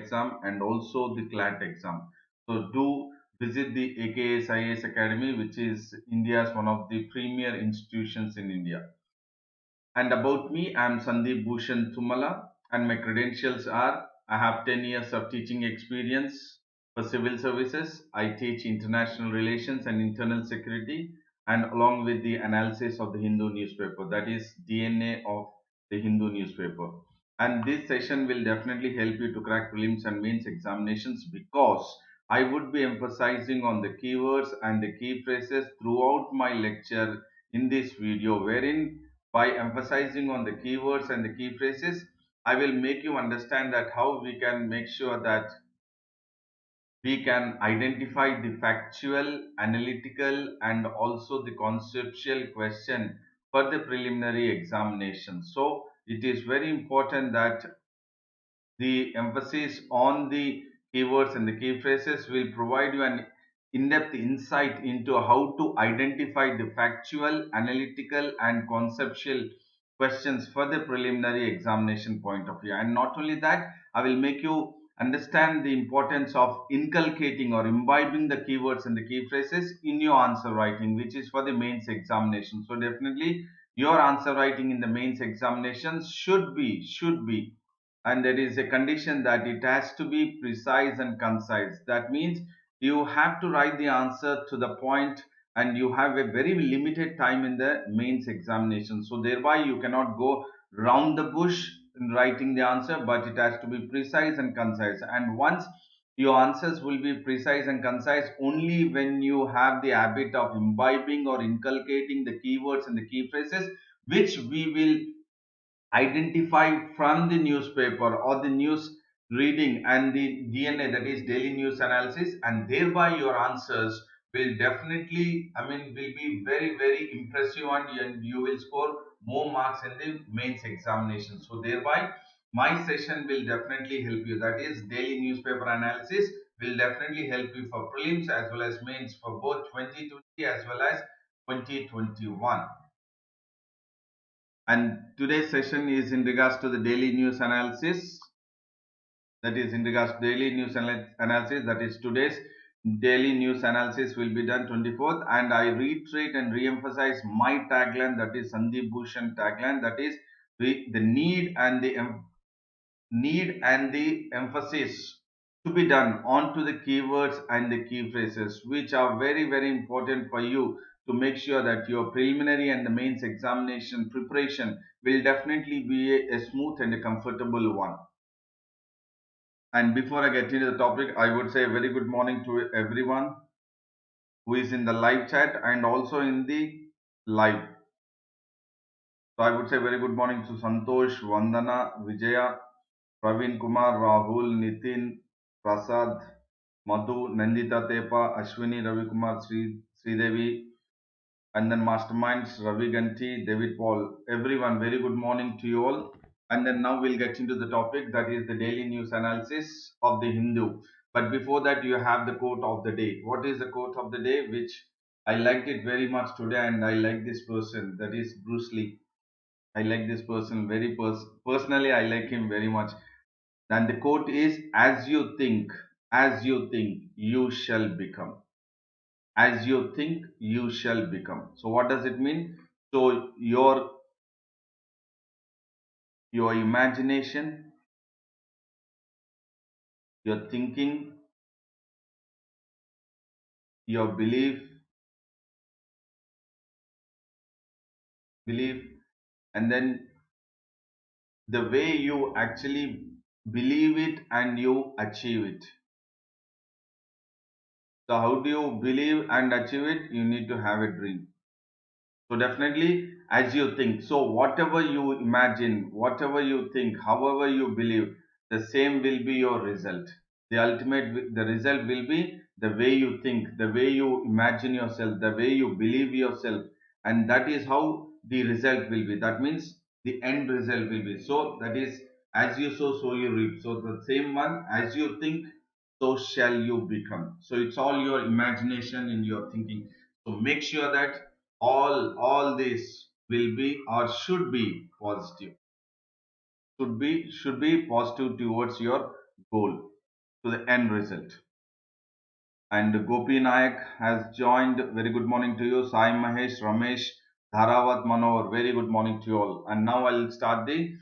exam and also the CLAT exam. So do visit the AKS IAS Academy, which is India's one of the premier institutions in India. And about me, I am Sandeep Bhushan Thumala, and my credentials are I have 10 years of teaching experience for civil services. I teach international relations and internal security, and along with the analysis of the Hindu newspaper, that is DNA of the Hindu newspaper. And this session will definitely help you to crack prelims and mains examinations because I would be emphasizing on the keywords and the key phrases throughout my lecture in this video, wherein by emphasizing on the keywords and the key phrases, I will make you understand that how we can make sure that we can identify the factual, analytical, and also the conceptual question for the preliminary examination. So it is very important that the emphasis on the keywords and the key phrases will provide you an in-depth insight into how to identify the factual, analytical, and conceptual questions for the preliminary examination point of view. And not only that, I will make you understand the importance of inculcating or imbibing the keywords and the key phrases in your answer writing, which is for the mains examination. So definitely your answer writing in the mains examination should be, and there is a condition that it has to be precise and concise. That means you have to write the answer to the point, and you have a very limited time in the mains examination, so thereby you cannot go round the bush in writing the answer, but it has to be precise and concise. And once your answers will be precise and concise only when you have the habit of imbibing or inculcating the keywords and the key phrases, which we will identify from the newspaper or the news reading and the DNA, that is daily news analysis, and thereby your answers will definitely, will be very, very impressive, and you will score more marks in the mains examination. So thereby my session will definitely help you. That is daily newspaper analysis will definitely help you for prelims as well as mains for both 2020 as well as 2021. And today's session is in regards to the daily news analysis. That is in regards to daily news analysis. That is today's daily news analysis will be done 24th. And I reiterate and re-emphasize my tagline. That is Sandeep Bhushan tagline. That is the need and the emphasis to be done onto the keywords and the key phrases, which are very, very important for you to make sure that your preliminary and the mains examination preparation will definitely be a smooth and a comfortable one. And before I get into the topic, I would say a very good morning to everyone who is in the live chat and also in the live. So I would say very good morning to Santosh, Vandana, Vijaya, Praveen Kumar, Rahul, Nitin, Prasad, Madhu, Nandita Tepa, Ashwini, Ravi Kumar, Sridevi, and then Masterminds, Ravi Ganti, David Paul. Everyone, very good morning to you all. And then now we'll get into the topic, that is the daily news analysis of the Hindu. But before that, you have the quote of the day. What is the quote of the day? Which I liked it very much today, and I like this person. That is Bruce Lee. I like this person very personally. I like him very much. And the quote is, as you think, you shall become. As you think, you shall become. So what does it mean? So your imagination, your thinking, your belief, and then the way you actually believe it and you achieve it. So how do you believe and achieve it? You need to have a dream. So definitely, as you think, so whatever you imagine, whatever you think, however you believe, the same will be your result. The result will be the way you think, the way you imagine yourself, the way you believe yourself, and that is how the result will be. That means the end result will be. So that is, as you sow, so you reap. So the same one, as you think, so shall you become. So it's all your imagination and your thinking. So make sure that all this will be or should be positive, should be positive towards your goal. to the end result. And Gopi Nayak has joined. Very good morning to you. Sai Mahesh, Ramesh, Dharawat Manohar. Very good morning to you all. And now I'll start the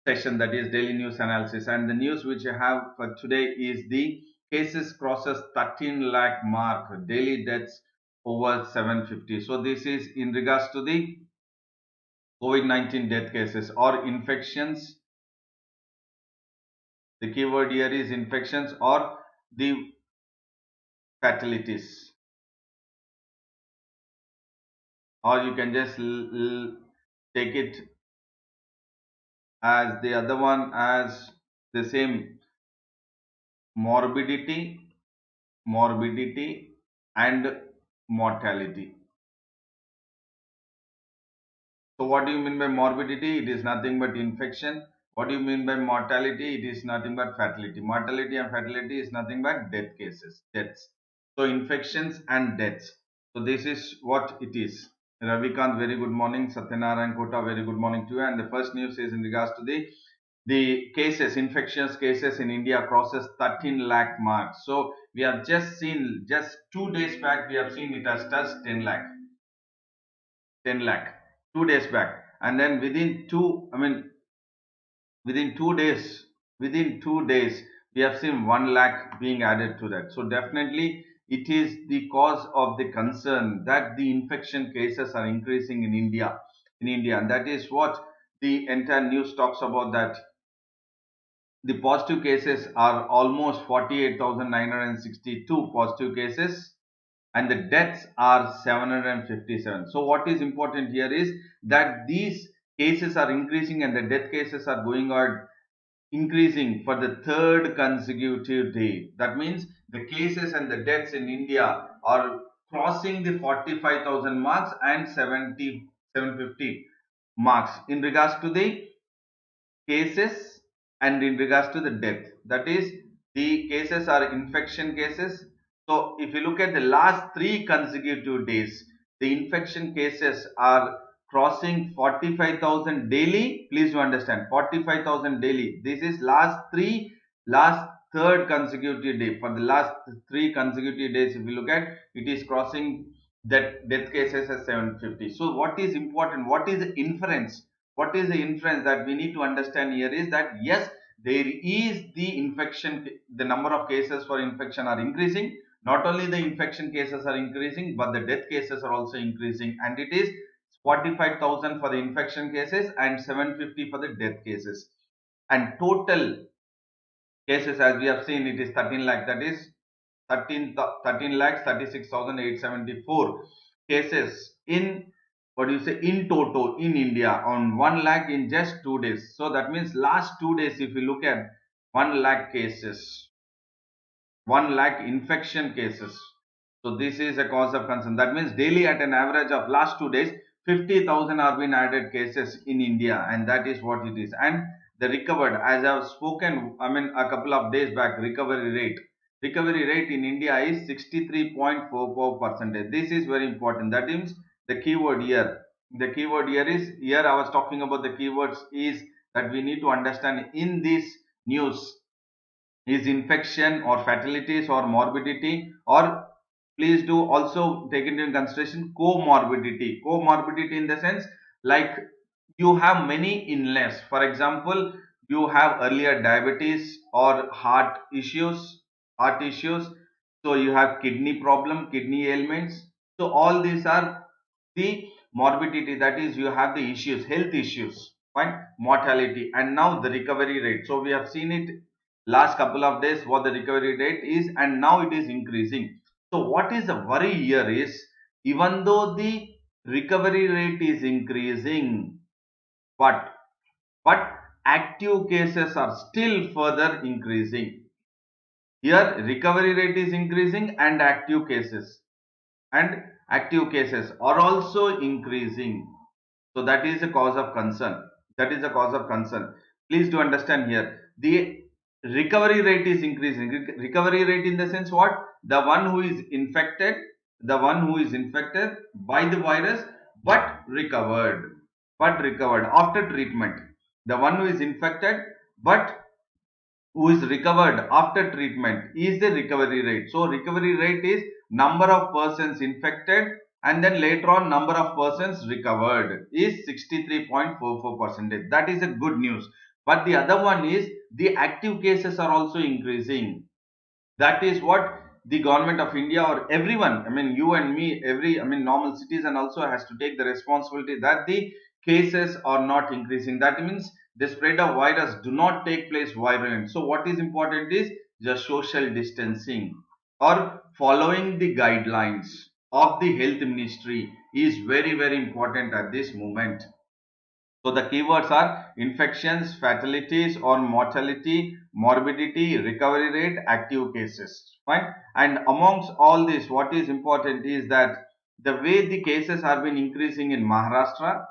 session, that is daily news analysis. And the news which I have for today is the cases crosses 13 lakh mark, daily deaths over 750. So this is in regards to the COVID-19 death cases or infections. The keyword here is infections or the fatalities, or you can just take it as the other one as the same morbidity, morbidity and mortality. So what do you mean by morbidity? It is nothing but infection. What do you mean by mortality? It is nothing but fatality. Mortality and fatality is nothing but death cases, deaths. So infections and deaths. So this is what it is. Ravikant, very good morning. Satyanarayan Kota, very good morning to you. And the first news is in regards to the cases, infectious cases in India crosses 13 lakh mark. So we have just seen, just 2 days back, we have seen it has touched 10 lakh. 10 lakh 2 days back, and then within 2 days, within 2 days we have seen 1 lakh being added to that. So definitely it is the cause of the concern that the infection cases are increasing in India, and that is what the entire news talks about, that the positive cases are almost 48,962 positive cases, and the deaths are 757. So what is important here is that these cases are increasing and the death cases are going on increasing for the third consecutive day. That means the cases and the deaths in India are crossing the 45,000 marks and 750 marks in regards to the cases and in regards to the death. That is, the cases are infection cases. So if you look at the last 3 consecutive days, the infection cases are crossing 45,000 daily. Please do understand, 45,000 daily. This is last third consecutive day. For the last 3 consecutive days, if you look at, it is crossing that death cases as 750. So what is important? What is the inference? What is the inference that we need to understand here is that yes, there is the infection, the number of cases for infection are increasing. Not only the infection cases are increasing, but the death cases are also increasing, and it is 45,000 for the infection cases and 750 for the death cases. And total cases, as we have seen, it is 13 lakh, that is 13 lakhs 36,874 cases in, what do you say, in toto in India, on 1 lakh in just 2 days. So that means last 2 days, if you look at 1 lakh cases, 1 lakh infection cases. So this is a cause of concern. That means daily at an average of last 2 days, 50,000 are being added cases in India, and that is what it is. And the recovered, as I have spoken, a couple of days back, recovery rate in India is 63.44%. This is very important. That means the keyword here, here I was talking about the keywords is that we need to understand in this news is infection or fatalities or morbidity, or please do also take into consideration comorbidity in the sense, like you have many illness. For example, you have earlier diabetes or heart issues, so you have kidney problem, kidney ailments. So all these are the morbidity, that is you have the issues, health issues, fine. Mortality, and now the recovery rate. So we have seen it last couple of days what the recovery rate is, and now it is increasing. So what is the worry here is, even though the recovery rate is increasing, but active cases are still further increasing. Here recovery rate is increasing and active cases are also increasing. So that is a cause of concern. Please do understand here, the recovery rate is increasing. Recovery rate in the sense what? The one who is infected, by the virus, but recovered after treatment. The one who is infected but who is recovered after treatment is the recovery rate. So recovery rate is number of persons infected and then later on number of persons recovered is 63.44%. That is a good news. But the other one is the active cases are also increasing. That is what the government of India or everyone, I mean you and me, every, I mean normal citizen also has to take the responsibility that the cases are not increasing. That means the spread of virus do not take place virulent. So what is important is just social distancing or following the guidelines of the health ministry is very very important at this moment. So the keywords are infections, fatalities or mortality, morbidity, recovery rate, active cases. Fine. And amongst all this, what is important is that the way the cases have been increasing in Maharashtra,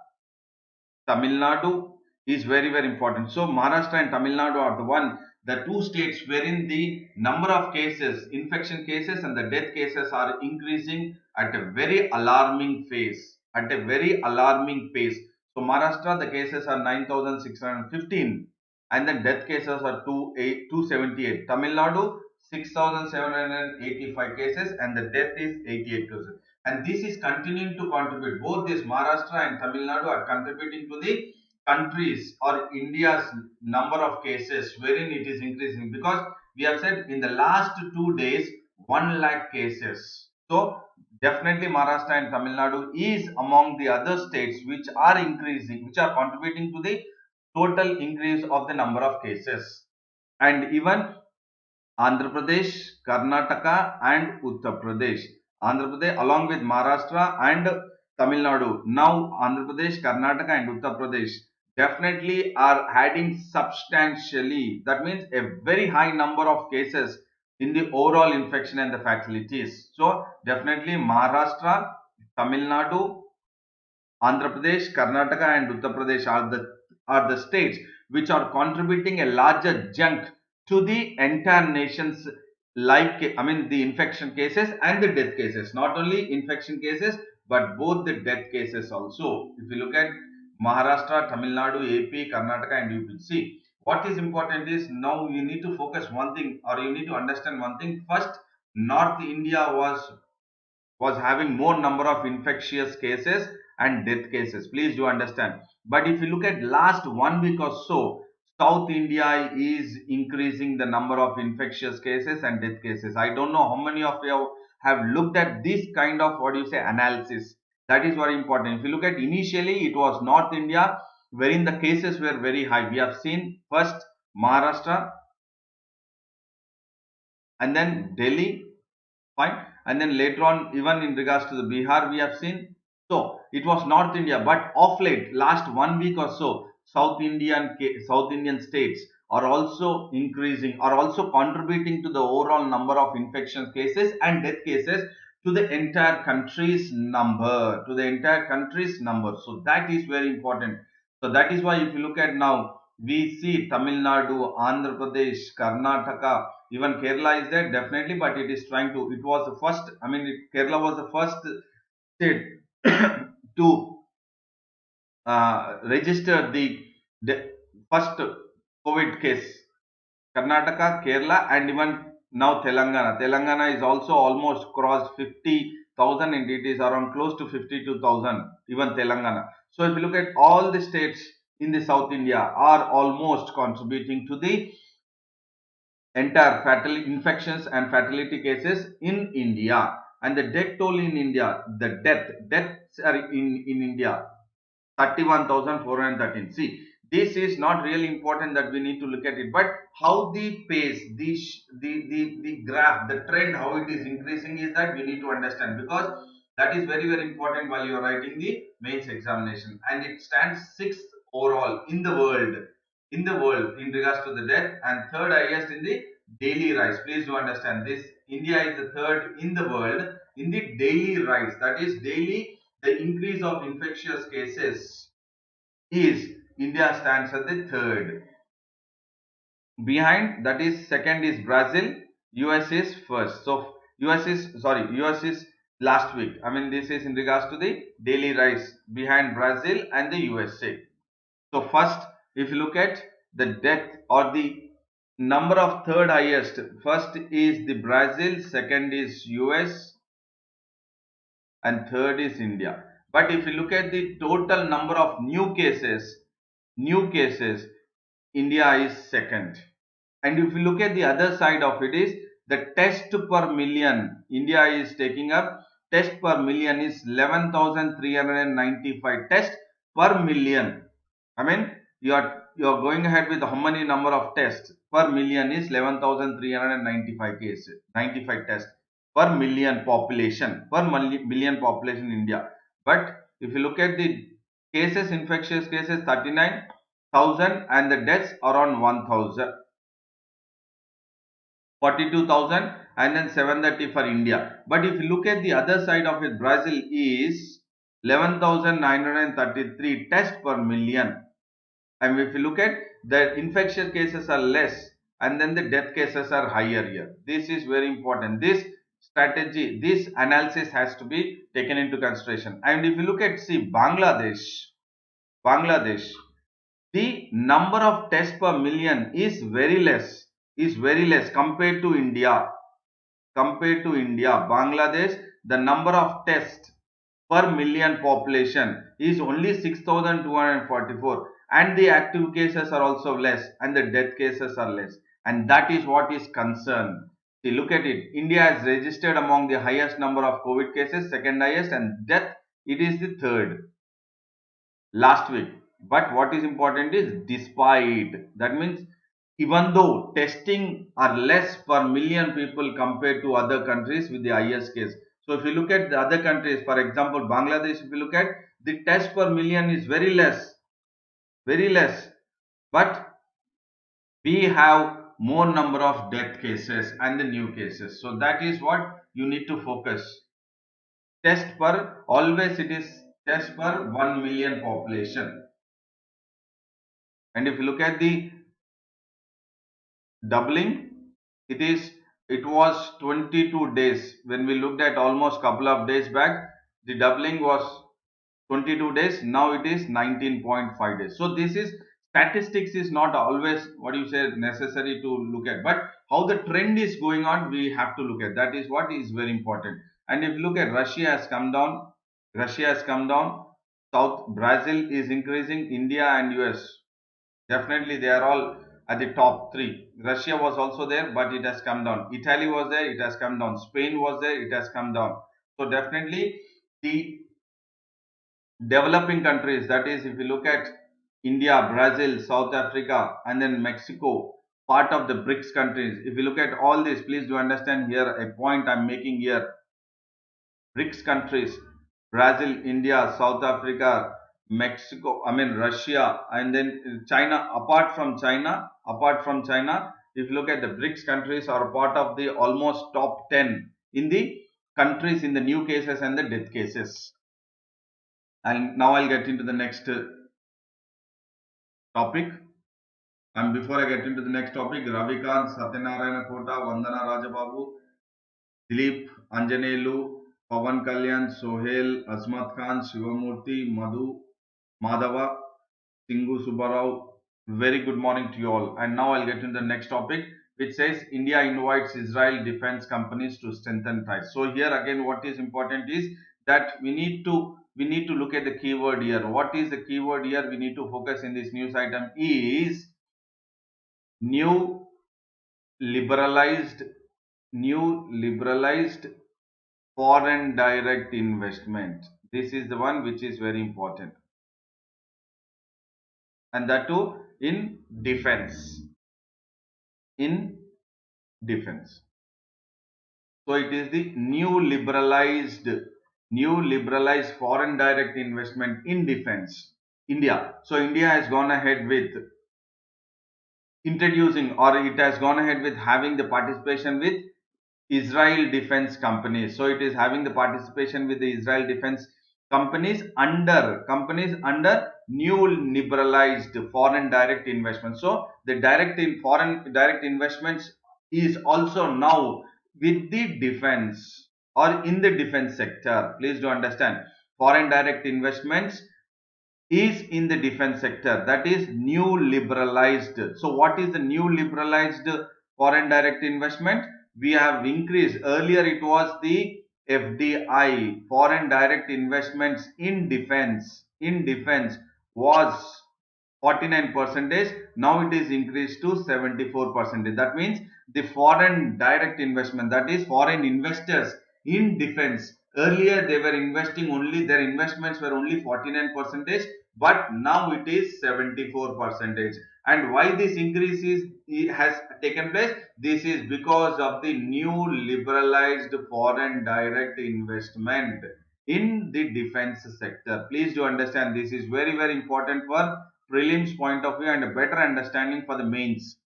Tamil Nadu is very very important. So Maharashtra and Tamil Nadu are the two states wherein the number of cases, infection cases and the death cases are increasing at a very alarming phase, at a very alarming pace. So Maharashtra, the cases are 9,615 and the death cases are 278. Tamil Nadu 6,785 cases and the death is 88 cases. And this is continuing to contribute. Both this Maharashtra and Tamil Nadu are contributing to the countries or India's number of cases wherein it is increasing, because we have said in the last 2 days 1 lakh cases. So definitely Maharashtra and Tamil Nadu is among the other states which are increasing, which are contributing to the total increase of the number of cases. And even Andhra Pradesh, Karnataka, and Uttar Pradesh. Andhra Pradesh, along with Maharashtra and Tamil Nadu. Now, Andhra Pradesh, Karnataka, and Uttar Pradesh definitely are adding substantially. That means a very high number of cases in the overall infection and the fatalities. So, definitely Maharashtra, Tamil Nadu, Andhra Pradesh, Karnataka, and Uttar Pradesh are the states which are contributing a larger chunk to the entire nation's the infection cases and the death cases. Not only infection cases, but both the death cases also. If you look at Maharashtra, Tamil Nadu, AP, Karnataka, and UP, see what is important is now you need to focus one thing, or you need to understand one thing. First, North India was having more number of infectious cases and death cases. Please do understand. But if you look at last 1 week or so, South India is increasing the number of infectious cases and death cases. I don't know how many of you have looked at this kind of, what do you say, analysis. That is very important. If you look at initially, it was North India wherein the cases were very high. We have seen first Maharashtra and then Delhi, fine, and then later on even in regards to the Bihar we have seen. So it was North India, but of late last 1 week or so, South Indian states are also increasing, are also contributing to the overall number of infection cases and death cases to the entire country's number, so that is very important. So that is why if you look at now, we see Tamil Nadu, Andhra Pradesh, Karnataka, even Kerala is there definitely, but it is trying to, it was the first, Kerala was the first state to register the first COVID case. Karnataka, Kerala, and even now Telangana. Telangana is also almost crossed 50,000 and it is around close to 52,000, even Telangana. So if you look at all the states in the South India are almost contributing to the entire fatal infections and fatality cases in India. And the death toll in India, the deaths are in India 31,413. See, this is not really important that we need to look at it, but how the pace, the graph, the trend, how it is increasing is that we need to understand, because that is very very important while you are writing the mains examination. And it stands sixth overall in the world, in regards to the death, and third highest in the daily rise. Please do understand this. India is the third in the world in the daily rise. That is daily the increase of infectious cases is India stands at the third. Behind that is second is Brazil, US is first. So US is last week. This is in regards to the daily rise behind Brazil and the USA. So first, if you look at the death or the Number of third highest. First is the Brazil, second is US, and third is India. But if you look at the total number of new cases, India is second. And if you look at the other side of it is the test per million. India is taking up test per million is 11,395 test per million. I mean, you are going ahead with how many number of tests per million is 11,395 cases, 95 tests per million population, million population in India. But if you look at the cases, infectious cases 39,000 and the deaths around 1,000. 42,000 and then 730 for India. But if you look at the other side of it, Brazil is 11,933 tests per million. And if you look at the infectious cases are less and then the death cases are higher here. This is very important. This strategy, this analysis has to be taken into consideration. And if you look at, see, Bangladesh, the number of tests per million is very less compared to India. Bangladesh, the number of tests per million population is only 6,244 and the active cases are also less and the death cases are less, and that is what is concerned. See, look at it. India has registered among the highest number of COVID cases, second highest, and death it is the third last week. But what is important is despite, that means even though testing are less per million people compared to other countries with the highest case. So if you look at the other countries, for example, Bangladesh, if you look at the test per million is very less. But we have more number of death cases and the new cases. So that is what you need to focus. Test per, always it is test per 1 million population. And if you look at the doubling, it was 22 days. When we looked at almost couple of days back, the doubling was 22 days. Now it is 19.5 days. So this is, statistics is not always what you say necessary to look at, but how the trend is going on we have to look at. That is what is very important. And if you look at, Russia has come down, South Brazil is increasing, India and US, definitely they are all at the top three. Russia was also there, but it has come down. Italy was there, it has come down. Spain was there, it has come down. So definitely the developing countries, that is, if you look at India, Brazil, South Africa, and then Mexico, part of the BRICS countries. If you look at all this, please do understand here a point I'm making here. BRICS countries, Brazil, India, South Africa, Mexico, I mean Russia, and then China. Apart from China, if you look at the BRICS countries are part of the almost top 10 in the countries in the new cases and the death cases. And now I'll get into the next topic. And before I get into the next topic, Ravikant, Satyanarayana Kota, Vandana Rajababu, Dilip, Anjanelu, Pavan Kalyan, Sohail, Asmat Khan, Shivamurthy, Madhava, Singu Subbarao. Very good morning to you all. And now I'll get into the next topic, which says India invites Israel defense companies to strengthen ties. So here again, what is important is that we need to look at the keyword here. What is the keyword here? We need to focus in this news item is new liberalized foreign direct investment. This is the one which is very important, and that too in in defense. So it is the new liberalized foreign direct investment in defense, India. So India has gone ahead with introducing, or it has gone ahead with having the participation with Israel defense companies. So it is having the participation with the Israel defense companies under new liberalized foreign direct investment. So the foreign direct investments is also now with the defense or in the defense sector. Please do understand, foreign direct investments is in the defense sector, that is new liberalized. So what is the new liberalized foreign direct investment? We have increased. Earlier it was the FDI, foreign direct investments in defense was 49 percentage. Now it is increased to 74 percentage. That means the foreign direct investment, that is foreign investors in defense, earlier they were investing only, their investments were only 49 percentage, but now it is 74 percentage. And why this increase has taken place? This is because of the new liberalized foreign direct investment in the defense sector. Please do understand, this is very very important for prelims point of view and a better understanding for the mains.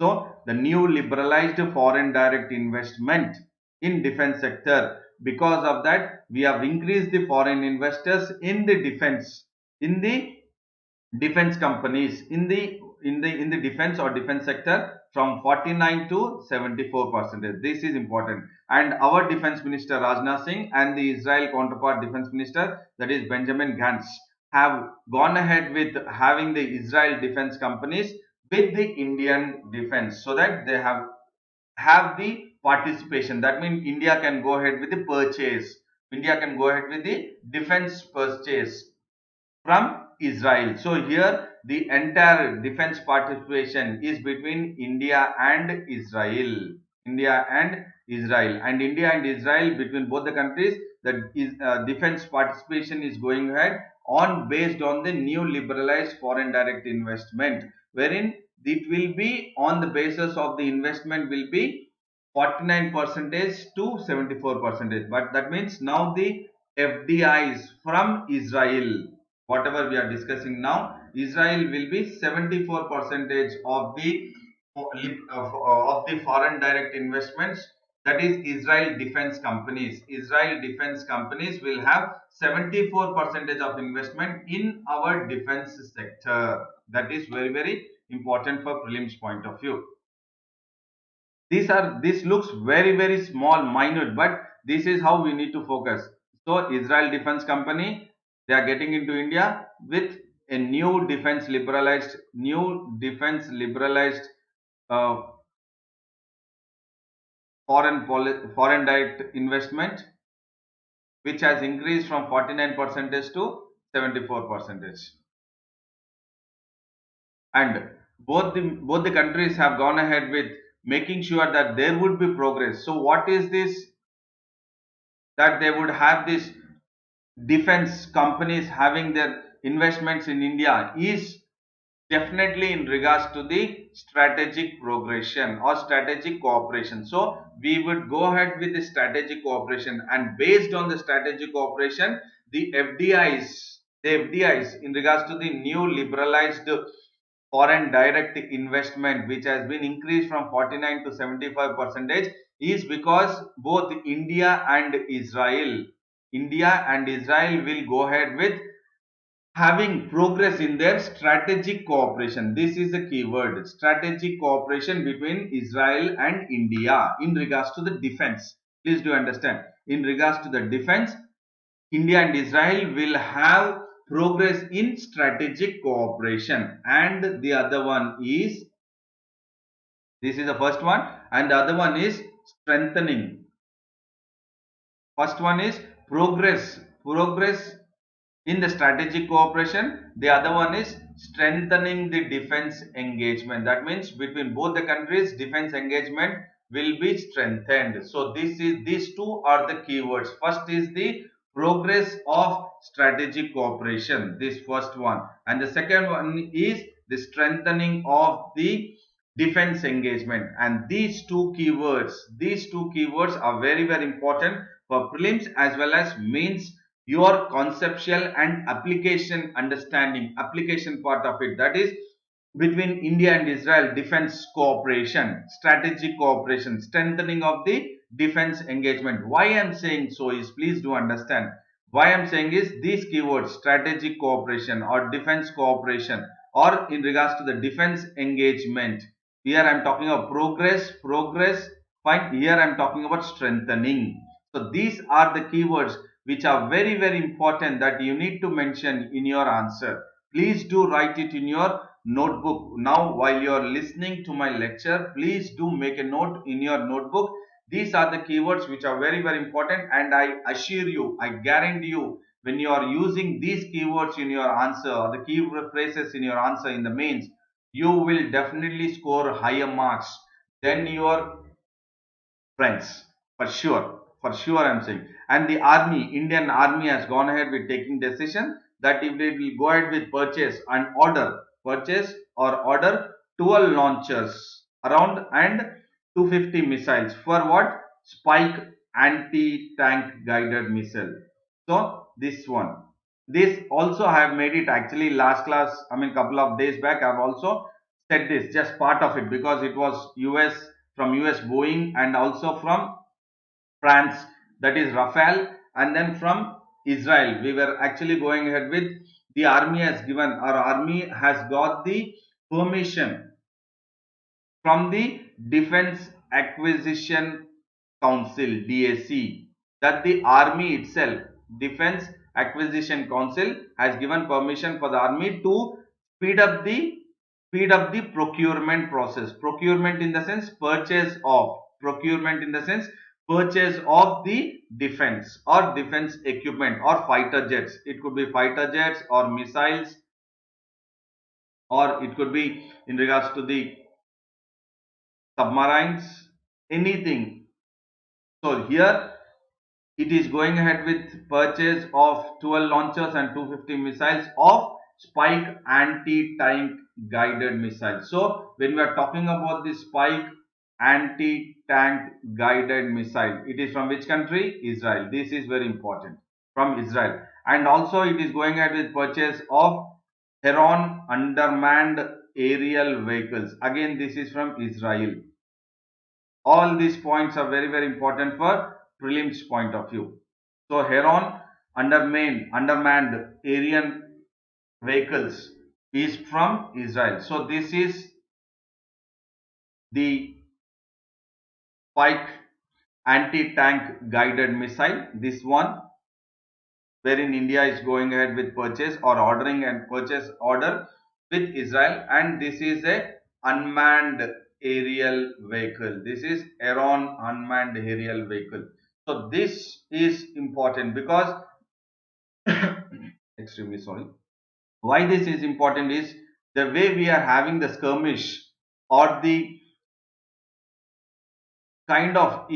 So the new liberalized foreign direct investment in defense sector, because of that we have increased the foreign investors in the defense companies, in the defense or defense sector, from 49 to 74 percentage. This is important. And our defense minister Rajnath Singh and the Israel counterpart defense minister, that is Benjamin Gantz, have gone ahead with having the Israel defense companies with the Indian defense, so that they have the participation. That means India can go ahead with the purchase. India can go ahead with the defense purchase from Israel. So here the entire defense participation is between India and Israel. India and Israel, and India and Israel, between both the countries, the defense participation is going ahead on based on the new liberalized foreign direct investment, wherein it will be on the basis of the investment will be 49 percentage to 74 percentage. But that means now the FDIs from Israel, whatever we are discussing now, Israel will be 74 percentage of the foreign direct investments, that is Israel defense companies. Israel defense companies will have 74 percentage of investment in our defense sector. That is very very important for prelims point of view. This looks very very small, minute, but this is how we need to focus. So Israel defense company, they are getting into India with a new defense liberalized uh, foreign direct investment, which has increased from 49 percentage to 74 percentage. And both the countries have gone ahead with making sure that there would be progress. So what is this? That they would have this defense companies having their investments in India is definitely in regards to the strategic progression or strategic cooperation. So we would go ahead with the strategic cooperation, and based on the strategic cooperation, the FDIs in regards to the new liberalized foreign direct investment, which has been increased from 49 to 75 percentage, is because both India and Israel will go ahead with having progress in their strategic cooperation. This is the keyword, strategic cooperation between Israel and India in regards to the defense. Please do understand, in regards to the defense, India and Israel will have progress in strategic cooperation. And the other one is, this is the first one, and the other one is strengthening. First one is progress in the strategic cooperation. The other one is strengthening the defense engagement. That means between both the countries, defense engagement will be strengthened. So these two are the keywords. First is the progress of strategic cooperation, this first one, and the second one is the strengthening of the defense engagement. And these two keywords are very very important for prelims as well as mains, your conceptual and application part of it, that is between India and Israel defense cooperation, strategic cooperation, strengthening of the defense engagement. Why I am saying so is, please do understand, why I am saying is these keywords, strategic cooperation or defense cooperation, or in regards to the defense engagement, here I am talking of progress, fine, here I am talking about strengthening. So these are the keywords which are very, very important that you need to mention in your answer. Please do write it in your notebook. Now, while you are listening to my lecture, please do make a note in your notebook. These are the keywords which are very, very important, and I assure you, I guarantee you, when you are using these keywords in your answer or the keyword phrases in your answer in the mains, you will definitely score higher marks than your friends, for sure I'm saying. And the army, Indian army, has gone ahead with taking decision that if they will go ahead with purchase or order 12 launchers around and 250 missiles for what? Spike anti-tank guided missile. So this also I have made it actually last class, I mean couple of days back I've also said this, just part of it, because it was US, from US Boeing, and also from France, that is Rafale, and then from Israel we were actually going ahead with. The army has given, our army has got the permission from the Defense Acquisition Council, DAC, that the army itself, Defense Acquisition Council, has given permission for the army to speed up the procurement process. Procurement in the sense purchase of, procurement in the sense purchase of the defense or defense equipment or fighter jets. It could be fighter jets or missiles, or it could be in regards to the submarines, anything. So here it is going ahead with purchase of 12 launchers and 250 missiles of Spike anti-tank guided missiles. So when we are talking about the Spike anti-tank guided missile, it is from which country? Israel. This is very important, from Israel. And also it is going ahead with purchase of Heron undermanned aerial vehicles. Again, this is from Israel. All these points are very, very important for prelims point of view. So Heron undermanned aerial vehicles is from Israel. So this is the Spike anti-tank guided missile. This one, wherein India is going ahead with purchase or ordering and purchase order with Israel, and this is a unmanned aerial vehicle. This is Heron unmanned aerial vehicle. So this is important because extremely sorry. Why this is important is the way we are having the skirmish or the kind of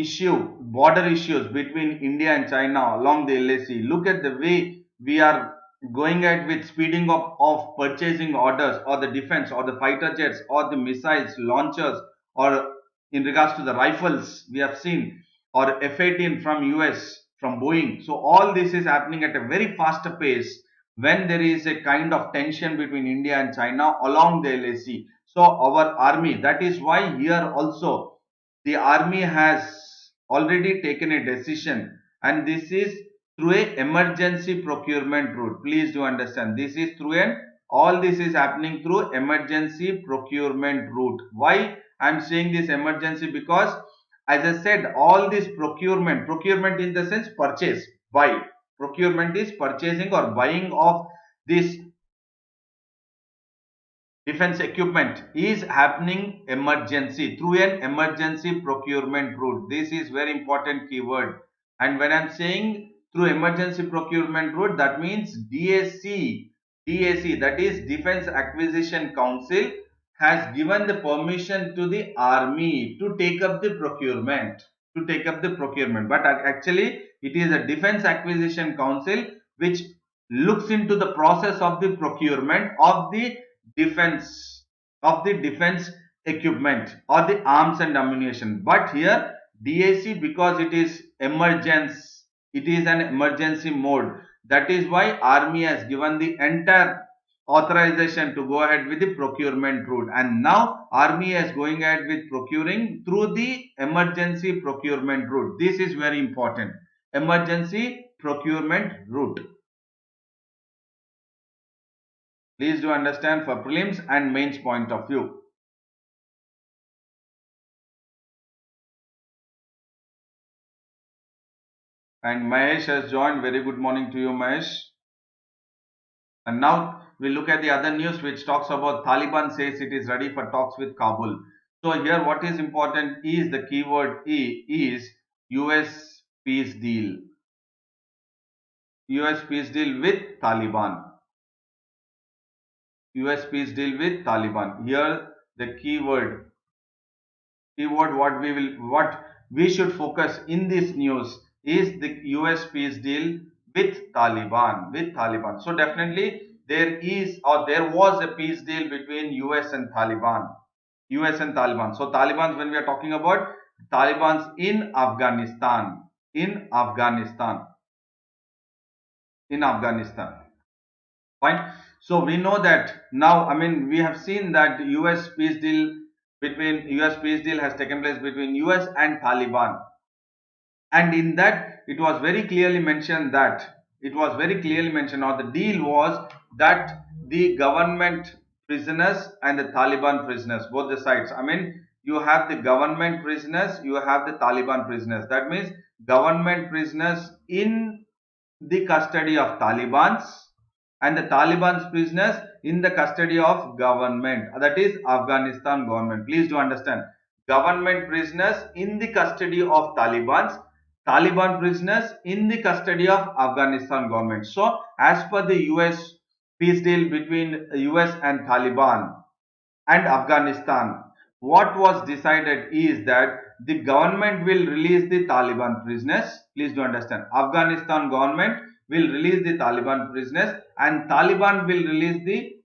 border issues between India and China along the LAC. Look at the way we are going ahead with speeding up of purchasing orders or the defense or the fighter jets or the missiles, launchers, or in regards to the rifles we have seen, or F-18 from US, from Boeing. So all this is happening at a very faster pace when there is a kind of tension between India and China along the LAC. So our army, that is why here also the army has already taken a decision, and this is through a emergency procurement route. Please do understand, this is through an, all this is happening through emergency procurement route. Why I am saying this emergency? Because as I said, all this procurement in the sense purchase, buy, procurement is purchasing or buying of this defense equipment is happening emergency, through an emergency procurement route. This is very important keyword. And when I'm saying through emergency procurement route, that means DAC, that is Defense Acquisition Council, has given the permission to the army to take up the procurement, but actually it is a Defense Acquisition Council which looks into the process of the procurement of the defense defense equipment or the arms and ammunition. But here DAC, because it is an emergency mode, that is why army has given the entire authorization to go ahead with the procurement route, and now army is going ahead with procuring through the emergency procurement route. This is very important, emergency procurement route. Please do understand for prelims and mains point of view. And Mahesh has joined. Very good morning to you, Mahesh. And now we look at the other news which talks about Taliban says it is ready for talks with Kabul. So here what is important is the keyword is US peace deal. US peace deal with Taliban. US peace deal with Taliban. Here the keyword what we should focus in this news is the US peace deal with Taliban. So definitely there is or there was a peace deal between US and Taliban. US and Taliban. So Taliban, when we are talking about Taliban's in Afghanistan, in Afghanistan. Fine. So we know that now, I mean, we have seen that US peace deal has taken place between US and Taliban. And in that, it was very clearly mentioned or the deal was that the government prisoners and the Taliban prisoners, both the sides. I mean, you have the government prisoners, you have the Taliban prisoners. That means government prisoners in the custody of Taliban's and the Taliban's prisoners in the custody of government, that is Afghanistan government. Please do understand, government prisoners in the custody of Taliban prisoners in the custody of Afghanistan government. So as per the US peace deal between US and Taliban and Afghanistan, what was decided is that the government will release the Taliban prisoners. Please do understand, Afghanistan government will release the Taliban prisoners and Taliban will release the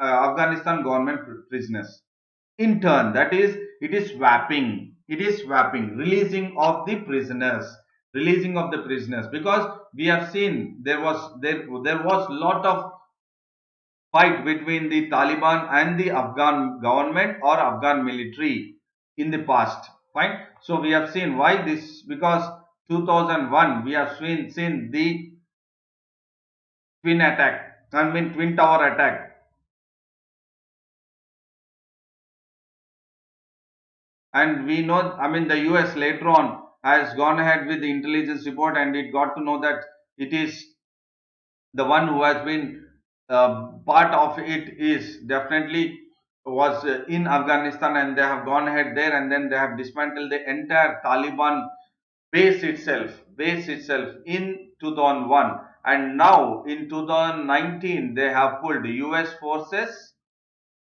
Afghanistan government prisoners. In turn, that is, it is swapping, releasing of the prisoners, because we have seen there was lot of fight between the Taliban and the Afghan government or Afghan military in the past. Fine. So we have seen why this, because 2001 we have seen the twin attack, I mean twin tower attack. And we know, I mean, the US later on has gone ahead with the intelligence report and it got to know that it is the one who has been part of it is definitely was in Afghanistan, and they have gone ahead there and then they have dismantled the entire Taliban base itself in 2001, and now in 2019 they have pulled US forces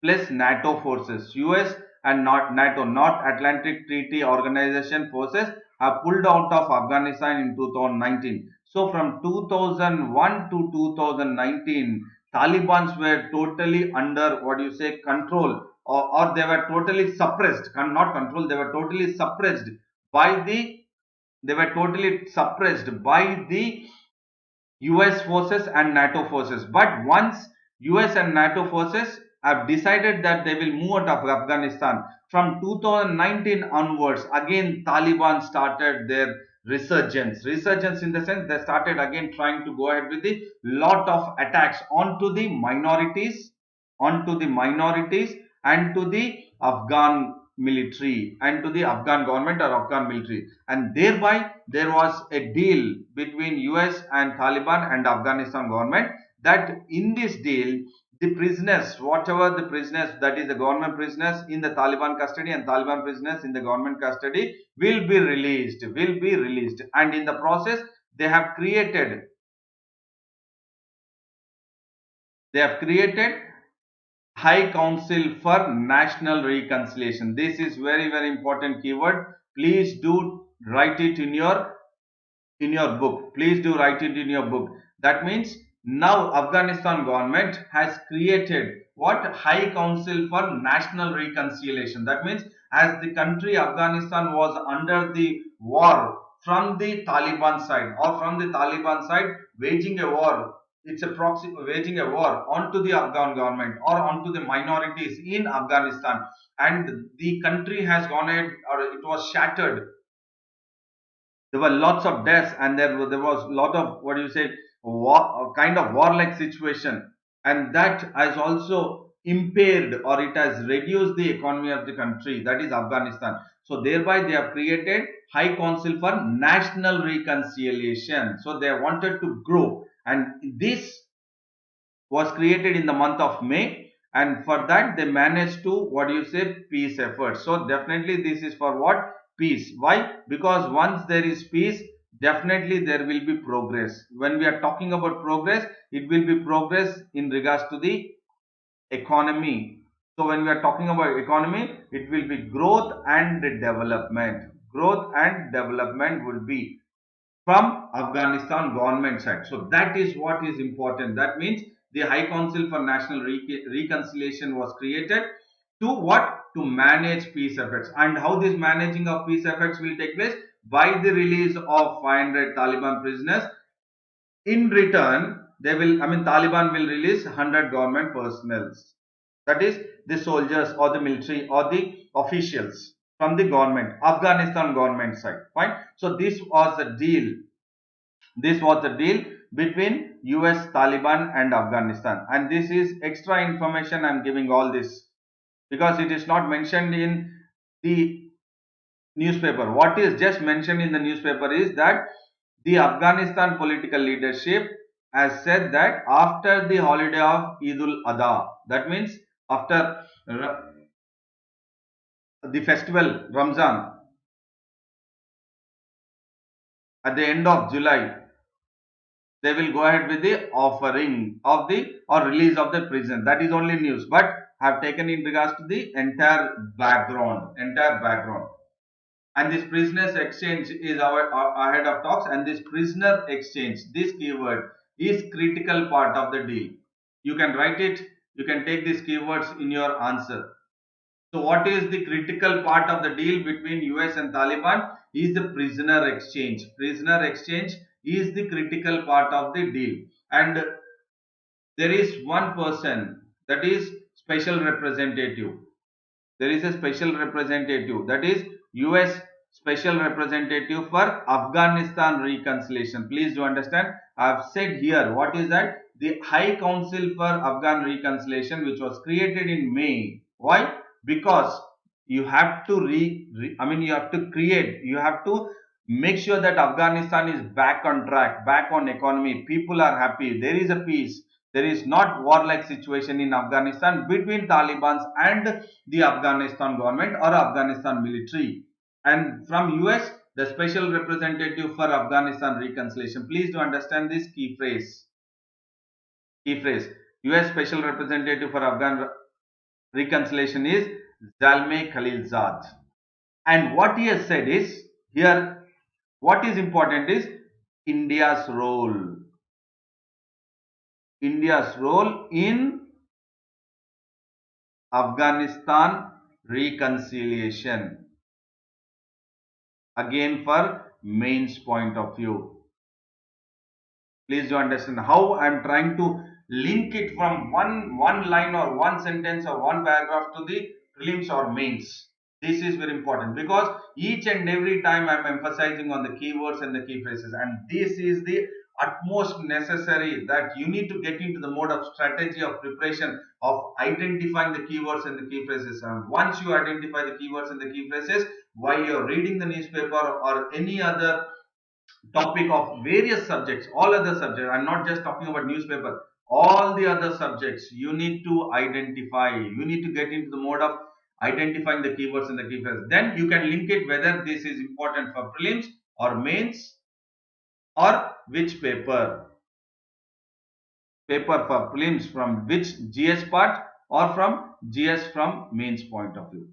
plus NATO forces. US and not NATO, North Atlantic Treaty Organization forces have pulled out of Afghanistan in 2019. So from 2001 to 2019, Taliban's were totally under what you say control, or they were totally suppressed, not control, they were totally suppressed by the US forces and NATO forces. But once US and NATO forces have decided that they will move out of Afghanistan, from 2019 onwards, again Taliban started their resurgence. Resurgence in the sense they started again trying to go ahead with the lot of attacks onto the minorities and to the Afghan military and to the Afghan government or Afghan military, and thereby there was a deal between US and Taliban and Afghanistan government that in this deal the prisoners, whatever the prisoners, that is the government prisoners in the Taliban custody and Taliban prisoners in the government custody will be released, and in the process they have created High Council for National Reconciliation. This is very very important keyword. Please do write it in your book. Please do write it in your book. That means now Afghanistan government has created what? High Council for National Reconciliation. That means as the country Afghanistan was under the war from the Taliban side, or from the Taliban side waging a war, it's a proxy waging a war onto the Afghan government or onto the minorities in Afghanistan, and the country has gone ahead, or it was shattered. There were lots of deaths, and there was a lot of what do you say, war, kind of warlike situation, and that has also impaired or it has reduced the economy of the country, that is Afghanistan. So thereby they have created High Council for National Reconciliation. So they wanted to grow, and this was created in the month of May, and for that they managed to, what do you say, peace efforts. So definitely this is for what? Peace. Why? Because once there is peace, definitely there will be progress. When we are talking about progress, it will be progress in regards to the economy. So when we are talking about economy, it will be growth and development. Growth and development will be from Afghanistan government side. So that is what is important. That means the High Council for National Reconciliation was created to what? To manage peace efforts. And how this managing of peace efforts will take place? By the release of 500 Taliban prisoners. In return, they will, Taliban will release 100 government personnel. That is the soldiers or the military or the officials from the government, Afghanistan government side. Fine. So this was the deal. This was the deal between US, Taliban and Afghanistan. And this is extra information I am giving all this because it is not mentioned in the newspaper. What is just mentioned in the newspaper is that the Afghanistan political leadership has said that after the holiday of Eid ul-Adha, that means after the festival Ramzan at the end of July, they will go ahead with the offering of the or release of the prison. That is only news, but have taken in regards to the entire background, And this prisoners exchange is our ahead of talks, and this prisoner exchange, this keyword is critical part of the deal. You can write it, you can take these keywords in your answer. So what is the critical part of the deal between US and Taliban? Is the prisoner exchange. Prisoner exchange is the critical part of the deal. And there is one person, that is special representative. There is a special representative, that is US special representative for Afghanistan reconciliation. Please do understand, I have said here what is that? The High Council for Afghan Reconciliation, which was created in May. Why? Because you have to you have to make sure that Afghanistan is back on track, back on economy. People are happy. There is a peace. There is not war-like situation in Afghanistan between Taliban and the Afghanistan government or Afghanistan military. And from US, the special representative for Afghanistan reconciliation. Please do understand this key phrase. Key phrase. US special representative for Afghan reconciliation is Zalmay Khalilzad. And what he has said is, here what is important is India's role. India's role in Afghanistan reconciliation. Again, for mains point of view. Please do understand how I am trying to link it from one line or one sentence or one paragraph to the prelims or mains. This is very important because each and every time I am emphasizing on the keywords and the key phrases, and this is the utmost necessary, that you need to get into the mode of strategy of preparation of identifying the keywords and the key phrases. And once you identify the keywords and the key phrases while you're reading the newspaper or any other topic of various subjects, all other subjects, I'm not just talking about newspaper, all the other subjects, you need to identify, you need to get into the mode of identifying the keywords and the key phrases. Then you can link it whether this is important for prelims or mains or which paper for prelims from which GS part or from GS from mains point of view.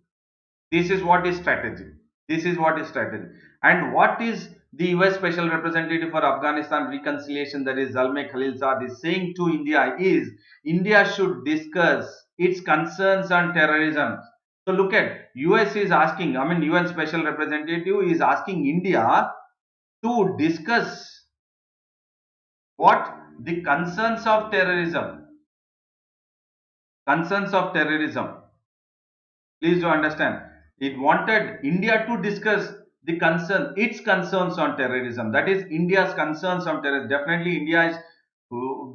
This is what is strategy. This is what is strategy. And what is the US Special Representative for Afghanistan reconciliation, that is Zalmay Khalilzad, is saying to India is India should discuss its concerns on terrorism. So look at, US is asking, UN Special Representative is asking India to discuss what? The concerns of terrorism. Concerns of terrorism. Please do understand. It wanted India to discuss the its concerns on terrorism. That is India's concerns on terrorism. Definitely India has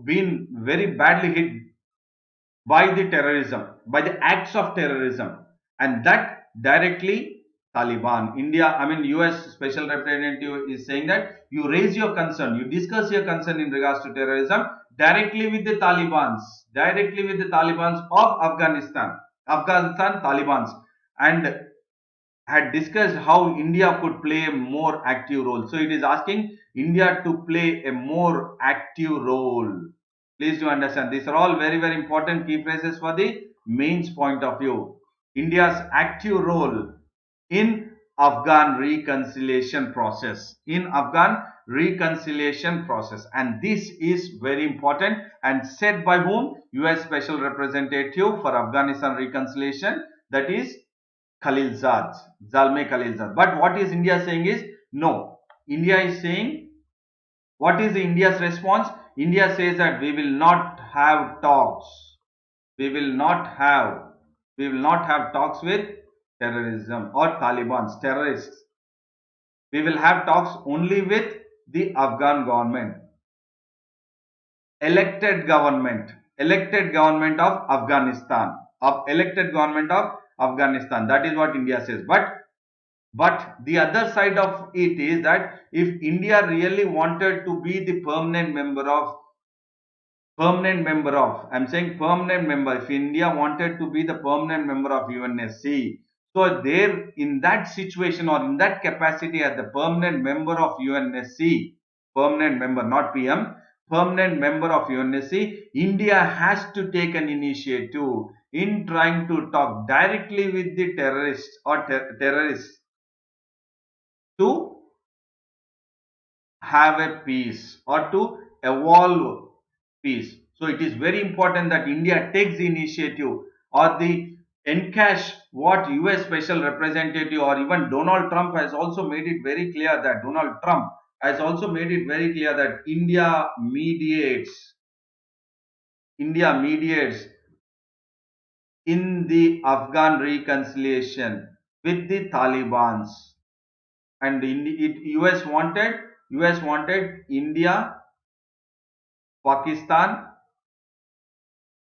been very badly hit by the terrorism, by the acts of terrorism, and that directly Taliban, India, I mean US Special Representative is saying that you raise your concern, you discuss your concern in regards to terrorism directly with the Talibans, directly with the Talibans of Afghanistan Talibans, and had discussed how India could play a more active role. So it is asking India to play a more active role. Please do understand. These are all very, very important key phrases for the mains point of view. India's active role in Afghan reconciliation process. In Afghan reconciliation process. And this is very important and said by whom? US Special Representative for Afghanistan reconciliation, that is Khalilzad, Zalmay Khalilzad. But what is India saying is no. India is saying, what is India's response? India says that we will not have talks. We will not have. We will not have talks with terrorism or Taliban's terrorists. We will have talks only with the Afghan government, elected government of Afghanistan, elected government of Afghanistan. That is what India says. But the other side of it is that if India really wanted to be the I'm saying permanent member, if India wanted to be the permanent member of UNSC, so there in that situation or in that capacity as the permanent member of UNSC, permanent member, not PM, permanent member of UNSC, India has to take an initiative in trying to talk directly with the terrorists or terrorists to have a peace or to evolve peace. So it is very important that India takes the initiative or the encash what US Special Representative or even Donald Trump has also made it very clear that India mediates in the Afghan reconciliation with the Taliban's, and US wanted Pakistan,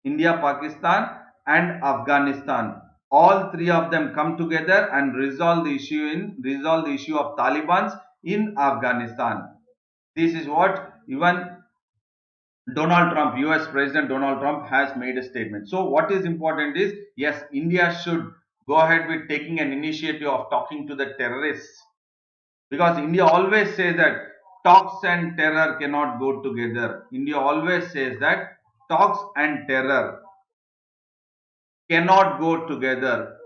Pakistan, and Afghanistan. All three of them come together and resolve the issue of Taliban's in Afghanistan. This is what even Donald Trump, US President Donald Trump has made a statement. So what is important is, yes, India should go ahead with taking an initiative of talking to the terrorists, because India always says that talks and terror cannot go together. India always says that talks and terror cannot go together.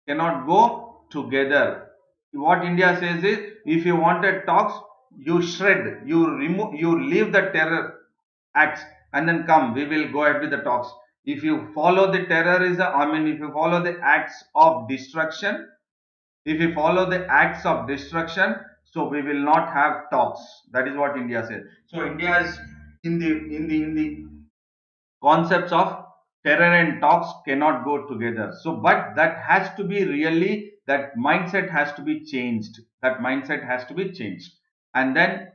Cannot go together. What India says is, if you wanted talks, you shred, you remove, you leave the terror acts and then come, we will go ahead with the talks. If you follow the terrorism, I mean, if you follow the acts of destruction, if you follow the acts of destruction, so we will not have talks. That is what India says. So India is in the concepts of terror and talks cannot go together. So but that has to be really, that mindset has to be changed. That mindset has to be changed. And then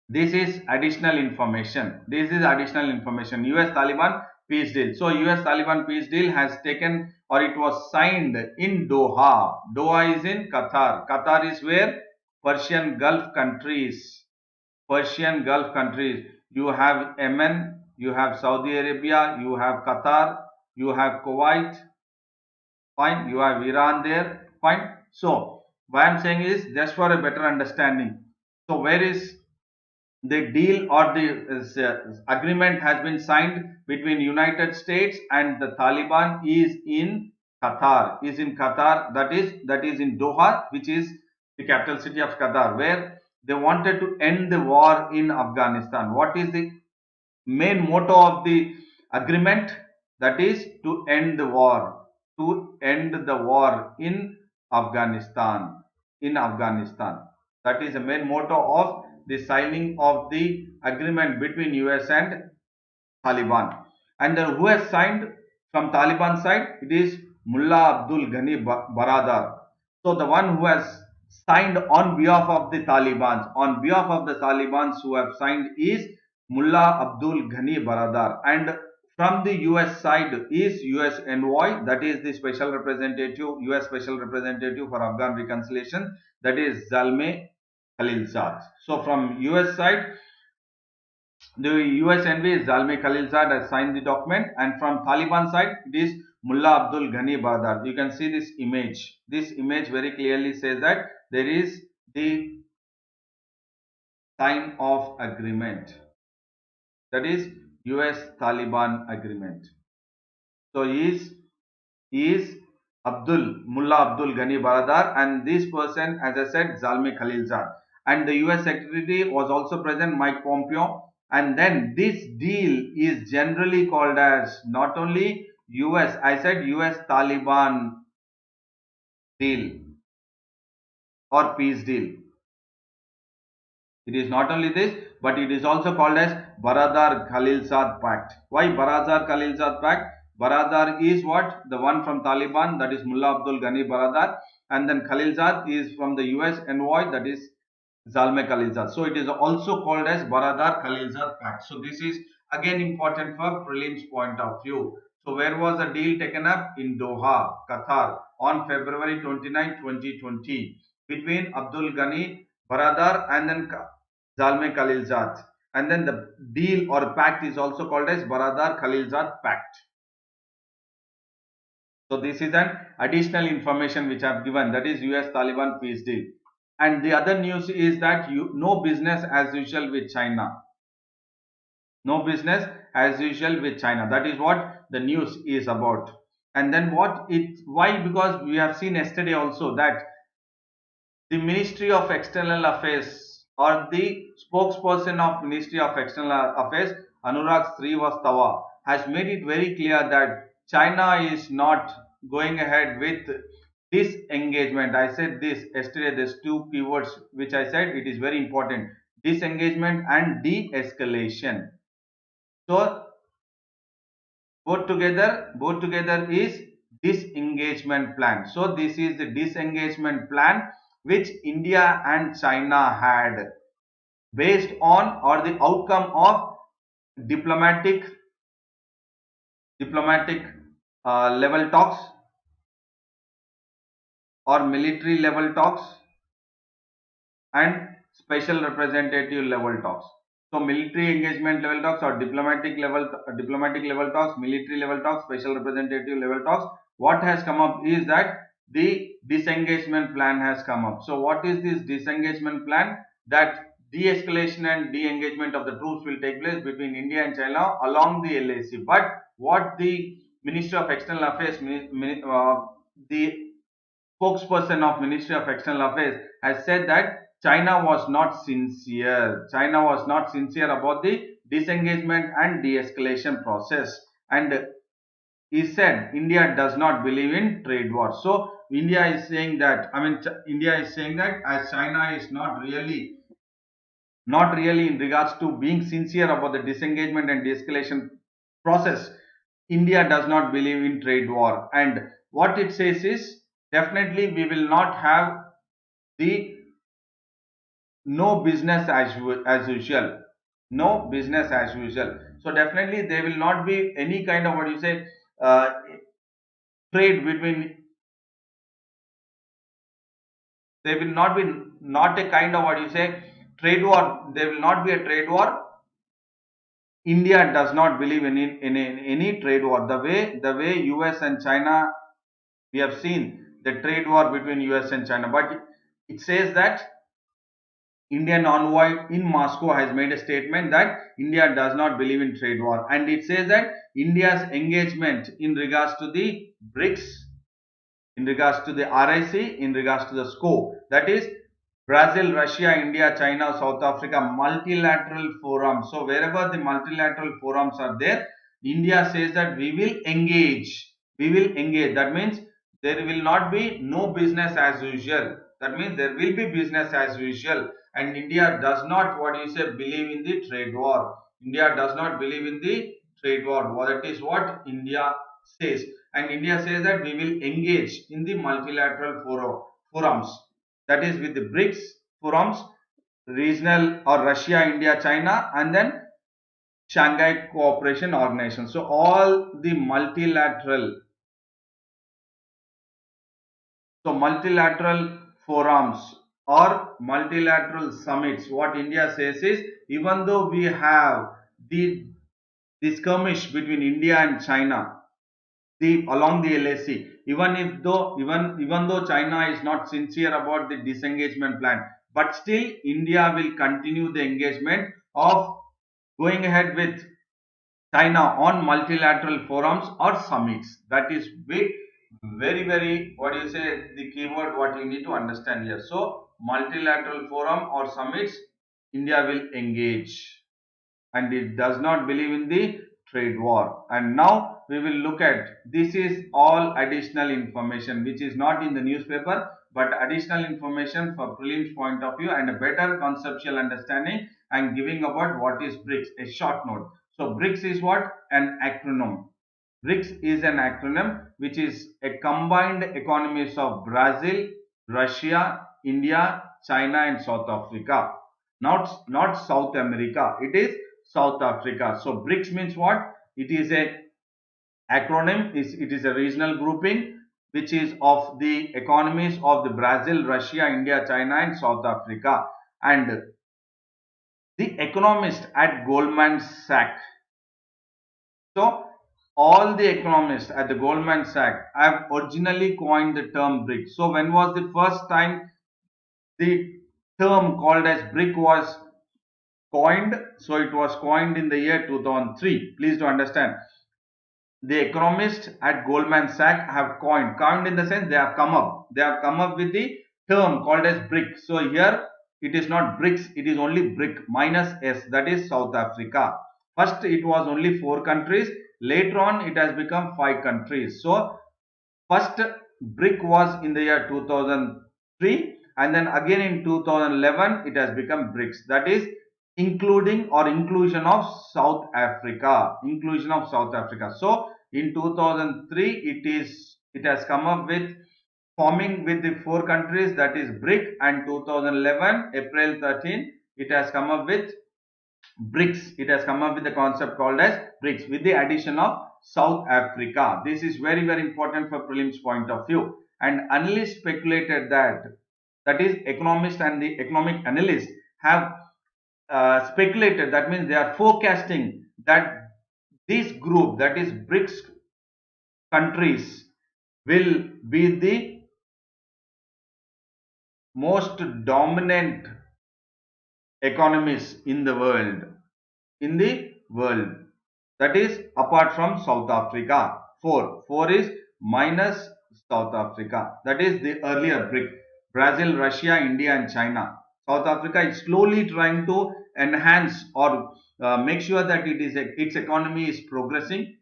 this is additional information. US Taliban peace deal. So US Taliban peace deal has taken, or it was signed in Doha. Doha is in Qatar. Qatar is where? Persian Gulf countries. Persian Gulf countries. You have Yemen, you have Saudi Arabia, you have Qatar, you have Kuwait. Fine. You have Iran there. Fine. So what I'm saying is just for a better understanding. So where is the deal or the agreement has been signed between United States and the Taliban is in Qatar. That is in Doha, which is the capital city of Qatar, where they wanted to end the war in Afghanistan. What is the main motto of the agreement? That is to end the war. To end the war in Afghanistan. In Afghanistan. That is the main motto of the signing of the agreement between US and Taliban. And who has signed from Taliban side? It is Mullah Abdul Ghani Baradar. So the one who has signed on behalf of the Talibans who have signed is Mullah Abdul Ghani Baradar. And from the US side is US envoy, that is the special representative, US special representative for Afghan reconciliation, that is Zalmay Khalilzad. So from US side, the US envoy Zalmay Khalilzad has signed the document, and from Taliban side it is Mullah Abdul Ghani Baradar. You can see this image. This image very clearly says that there is the sign of agreement, that is US Taliban agreement. So he is Mullah Abdul Ghani Baradar, and this person, as I said, Zalmay Khalilzad, and the US Secretary was also present, Mike Pompeo. And then this deal is generally called as not only US, I said US Taliban deal or peace deal. It is not only this, but it is also called as Baradar Khalilzad Pact. Why Baradar Khalilzad Pact? Baradar is what? The one from Taliban, that is Mullah Abdul Ghani Baradar, and then Khalilzad is from the US envoy, that is Zalmay Khalilzad. So it is also called as Baradar Khalilzad Pact. So this is again important for prelims point of view. So where was the deal taken up? In Doha, Qatar on February 29, 2020 between Abdul Ghani Baradar and then Zalmay Khalilzad. And then the deal or pact is also called as Baradar Khalilzad Pact. So this is an additional information which I have given, that is US Taliban peace deal. And the other news is that no business as usual with China. No business as usual with China. That is what the news is about. And then why? Because we have seen yesterday also that the Ministry of External Affairs or the spokesperson of Ministry of External Affairs, Anurag Srivastava, has made it very clear that China is not going ahead with disengagement. I said this yesterday, there's two keywords which I said it is very important: disengagement and de-escalation. So both together is disengagement plan. So this is the disengagement plan which India and China had based on or the outcome of diplomatic level talks or military level talks and special representative level talks. So military engagement level talks or diplomatic level talks, military level talks, special representative level talks. What has come up is that the disengagement plan has come up. So what is this disengagement plan? That de-escalation and de-engagement of the troops will take place between India and China along the LAC. But what the Ministry of External Affairs, the spokesperson of Ministry of External Affairs has said that China was not sincere. China was not sincere about the disengagement and de-escalation process. And he said India does not believe in trade war. So India is saying that, India is saying that as China is not really in regards to being sincere about the disengagement and de-escalation process, India does not believe in trade war. And what it says is definitely we will not have the no business as usual. No business as usual. So definitely there will not be any kind of uh, trade between. There will not be not a kind of trade war. There will not be a trade war. India does not believe in any trade war. The way US and China, we have seen the trade war between US and China, but it says that Indian envoy in Moscow has made a statement that India does not believe in trade war, and it says that India's engagement in regards to the BRICS, in regards to the RIC, in regards to the scope, that is Brazil, Russia, India, China, South Africa, multilateral forums. So wherever the multilateral forums are there, India says that we will engage. We will engage. That means there will not be no business as usual. That means there will be business as usual. And India does not, believe in the trade war. India does not believe in the trade war. Well, that is what India says. And India says that we will engage in the multilateral forums. That is with the BRICS forums, regional or Russia, India, China, and then Shanghai Cooperation Organization. So all the multilateral forums or multilateral summits, what India says is, even though we have the skirmish between India and China, the along the LAC, even though China is not sincere about the disengagement plan, but still India will continue the engagement of going ahead with China on multilateral forums or summits. That is very, what do you say, the keyword what you need to understand here. So multilateral forum or summits, India will engage, and it does not believe in the trade war. And now we will look at, this is all additional information which is not in the newspaper, but additional information for prelims point of view and a better conceptual understanding. And giving about what is BRICS, a short note. So BRICS is what? An acronym. BRICS is an acronym which is a combined economies of Brazil, Russia, India, China and South Africa. Not South America, it is South Africa. So BRICS means what? It is a acronym, it is a regional grouping which is of the economies of the Brazil, Russia, India, China and South Africa. And the economist at Goldman Sachs, so all the economists at the Goldman Sachs have originally coined the term BRIC. So when was the first time the term called as BRIC was coined? So it was coined in the year 2003. Please do understand. The economists at Goldman Sachs have coined in the sense they have come up with the term called as BRIC. So here it is not BRICS, it is only BRIC minus S, that is South Africa. First it was only 4 countries, later on it has become 5 countries. So first BRIC was in the year 2003, and then again in 2011 it has become BRICS, that is including or inclusion of South Africa, So in 2003 it has come up with forming with the 4 countries, that is BRIC, and 2011 April 13 it has come up with BRICS. It has come up with the concept called as BRICS with the addition of South Africa. This is very important for prelims point of view. And analysts speculated that is economists and the economic analysts have speculated, that means they are forecasting that this group, that is BRICS countries, will be the most dominant economies in the world, that is apart from South Africa. 4 is minus South Africa, that is the earlier BRIC, Brazil, Russia, India and China. South Africa is slowly trying to enhance or make sure that its economy is progressing,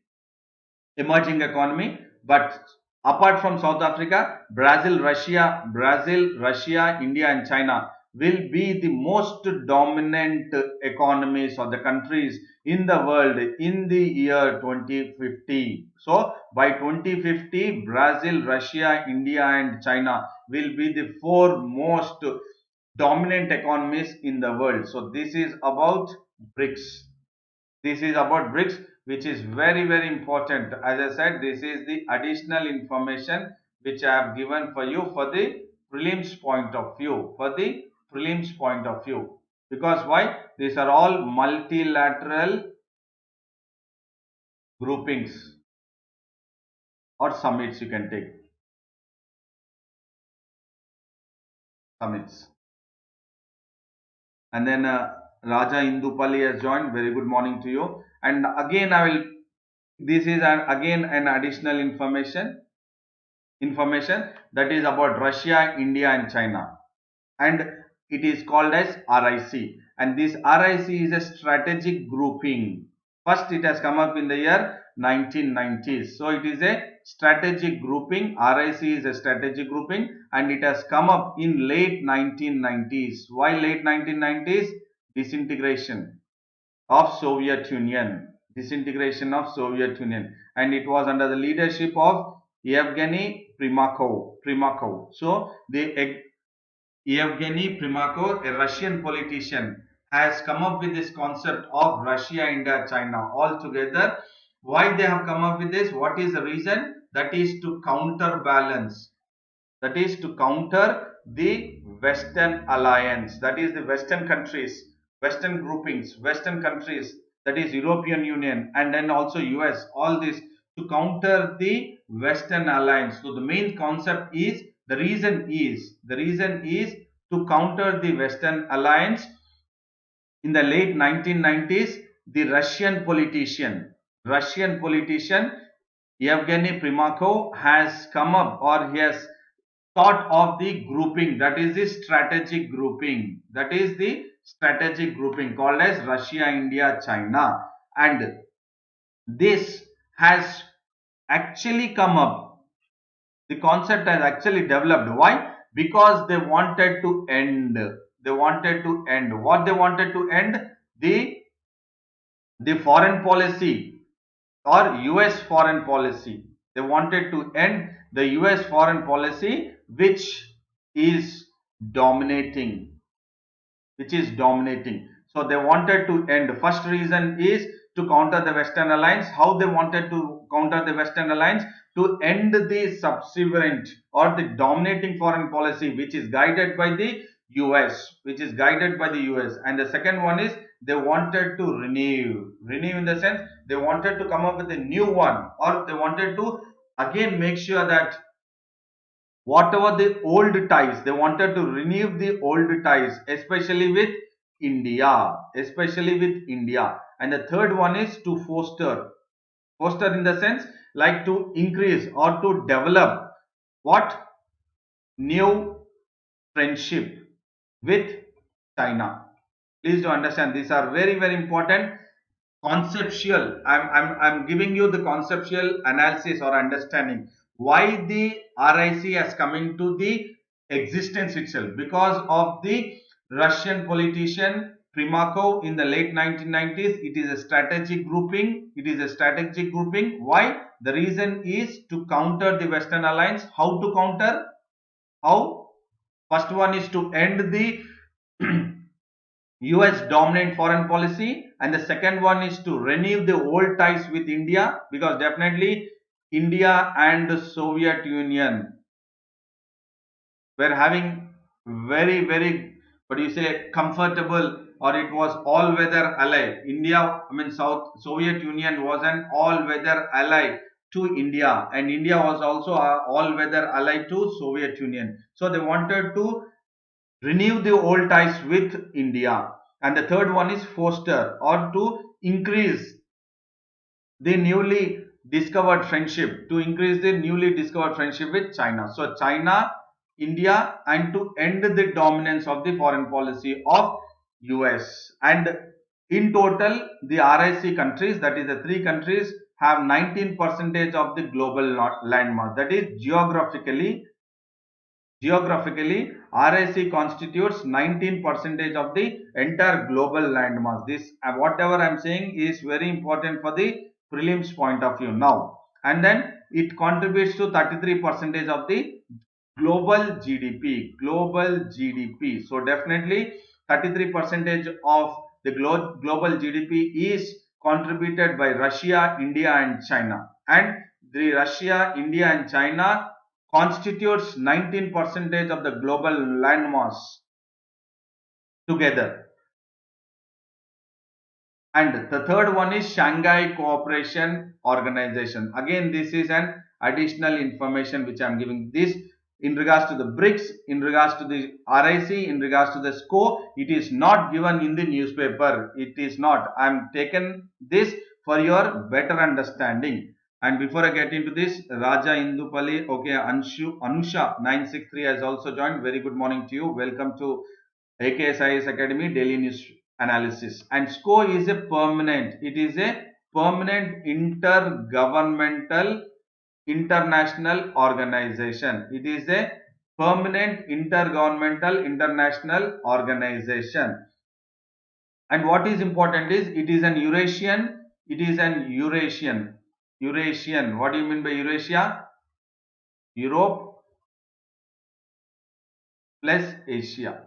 emerging economy. But apart from South Africa, Brazil, Russia, India and China will be the most dominant economies or the countries in the world in the year 2050. So by 2050, Brazil, Russia, India and China will be the 4 most dominant economies in the world. So this is about BRICS. Which is very important. As I said, this is the additional information which I have given for you for the prelims point of view. Because why? These are all multilateral groupings or summits, you can take summits. And then Raja Indupalli has joined. Very good morning to you. And again this is again an additional information that is about Russia, India and China, and it is called as RIC, and this RIC is a strategic grouping. First it has come up in the year 1990s, so it is a strategic grouping. RIC is a strategic grouping and it has come up in late 1990s. Why late 1990s? Disintegration of Soviet Union, and it was under the leadership of Yevgeny Primakov. So the Yevgeny Primakov, a Russian politician, has come up with this concept of Russia, India, China all together. Why they have come up with this? What is the reason? That is to counterbalance, that is to counter the Western alliance, that is the Western countries, Western groupings, Western countries, that is European Union and then also US, all this to counter the Western alliance. So the main concept is, the reason is to counter the Western alliance. In the late 1990s, the Russian politician Yevgeny Primakov has come up, or he has thought of the grouping, that is the strategic grouping, called as Russia, India, China. And this has actually come up, the concept has actually developed. Why? Because they wanted to end what they wanted to end, the foreign policy, or US foreign policy. They wanted to end the US foreign policy, is dominating, So they wanted to end. First reason is to counter the Western alliance. How they wanted to counter the Western alliance? To end the subservient or the dominating foreign policy, which is guided by the US. And the second one is they wanted to renew in the sense they wanted to come up with a new one, or they wanted to again make sure that whatever the old ties, they wanted to renew the old ties, especially with India. And the third one is to foster in the sense like to increase or to develop what? New friendship with China. Please do understand, these are very very important conceptual. I'm giving you the conceptual analysis or understanding why the RIC has come into the existence itself, because of the Russian politician Primakov in the late 1990s. It is a strategic grouping. Why? The reason is to counter the Western alliance. How to counter? How? First one is to end the US dominant foreign policy, and the second one is to renew the old ties with India, because definitely India and the Soviet Union were having very very, what do you say, comfortable, or it was all weather ally. South Soviet Union was an all weather ally to India, and India was also a all weather ally to Soviet Union. So they wanted to renew the old ties with India. And the third one is foster or to increase the newly discovered friendship, with China. So China, India, and to end the dominance of the foreign policy of US. And in total, the RIC countries, that is the three countries, have 19 percentage of the global landmass. That is geographically, RIC constitutes 19 percentage of the entire global landmass. This, whatever I am saying, is very important for the prelims point of view now. And then it contributes to 33 percentage of the global GDP. So definitely 33 percentage of the global GDP is contributed by Russia, India, and China. And the Russia, India, and China constitutes 19 percentage of the global landmass together. And the third one is Shanghai Cooperation Organization. Again, this is an additional information which I am giving. This in regards to the BRICS, in regards to the RIC, in regards to the SCO, it is not given in the newspaper. It is not. I am taken this for your better understanding. And before I get into this, Raja Indupalli, okay, Anusha 963 has also joined. Very good morning to you. Welcome to AKSIS Academy Daily News Analysis. And SCO is a permanent. It is a permanent intergovernmental international organization. It is a permanent intergovernmental international organization. And what is important is it is an Eurasian. What do you mean by Eurasia? Europe plus Asia.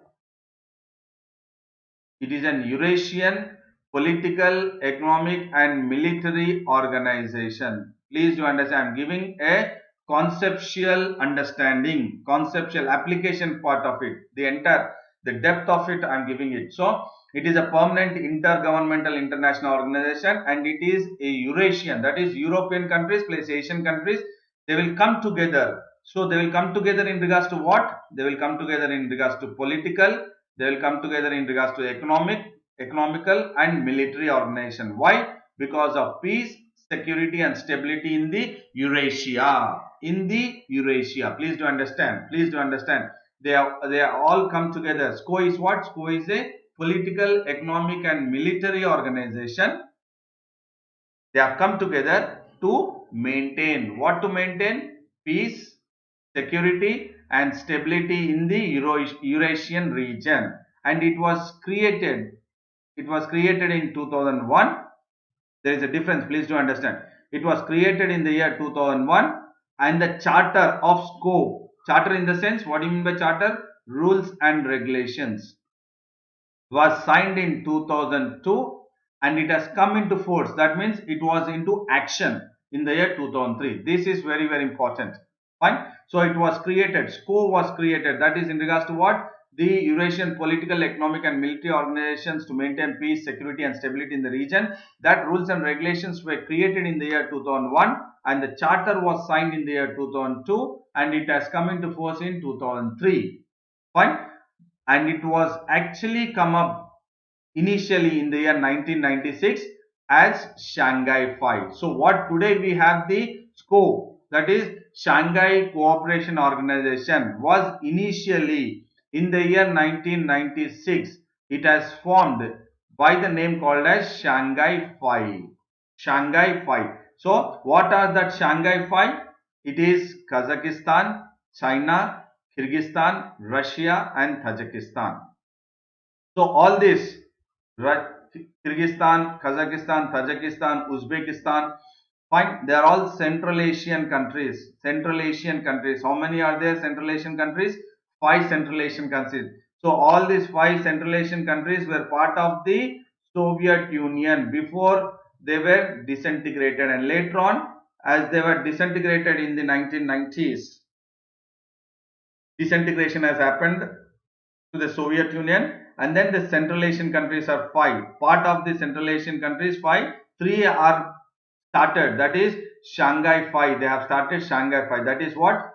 It is an Eurasian political, economic and military organization. Please do understand, I am giving a conceptual understanding, conceptual application part of it. The entire, the depth of it I am giving it. So, it is a permanent intergovernmental international organization and it is a Eurasian, that is European countries plus Asian countries. They will come together. So, they will come together in regards to what? They will come together in regards to political, they will come together in regards to economical and military organization. Why? Because of peace, security and stability in the Eurasia. In the Eurasia. Please do understand. Please do understand. They are all come together. SCO is what? SCO is a political, economic and military organization. They have come together to maintain. What to maintain? Peace, security and stability in the Eurasian region. And it was created in 2001. There is a difference, please do understand. It was created in the year 2001 and the charter of SCO, charter in the sense, what do you mean by charter? Rules and regulations, was signed in 2002 and it has come into force. That means it was into action in the year 2003. This is very, very important. Fine. So it was created, SCO was created. That is in regards to what? The Eurasian political, economic and military organizations to maintain peace, security and stability in the region. That rules and regulations were created in the year 2001 and the charter was signed in the year 2002 and it has come into force in 2003. Fine. And it was actually come up initially in the year 1996 as Shanghai 5. So what today we have the SCO, that is Shanghai Cooperation Organization, was initially in the year 1996. It has formed by the name called as Shanghai 5. Shanghai 5. So what are that Shanghai 5? It is Kazakhstan, China, Kyrgyzstan, Russia and Tajikistan. So all this, Kyrgyzstan, Kazakhstan, Tajikistan, Uzbekistan, fine, they are all Central Asian countries. Central Asian countries. How many are there Central Asian countries? 5 Central Asian countries. So all these 5 Central Asian countries were part of the Soviet Union before they were disintegrated, and later on as they were disintegrated in the 1990s, disintegration has happened to the Soviet Union, and then the Central Asian countries are 5. Part of the Central Asian countries 5, 3 are started, that is Shanghai 5. They have started Shanghai 5. That is what?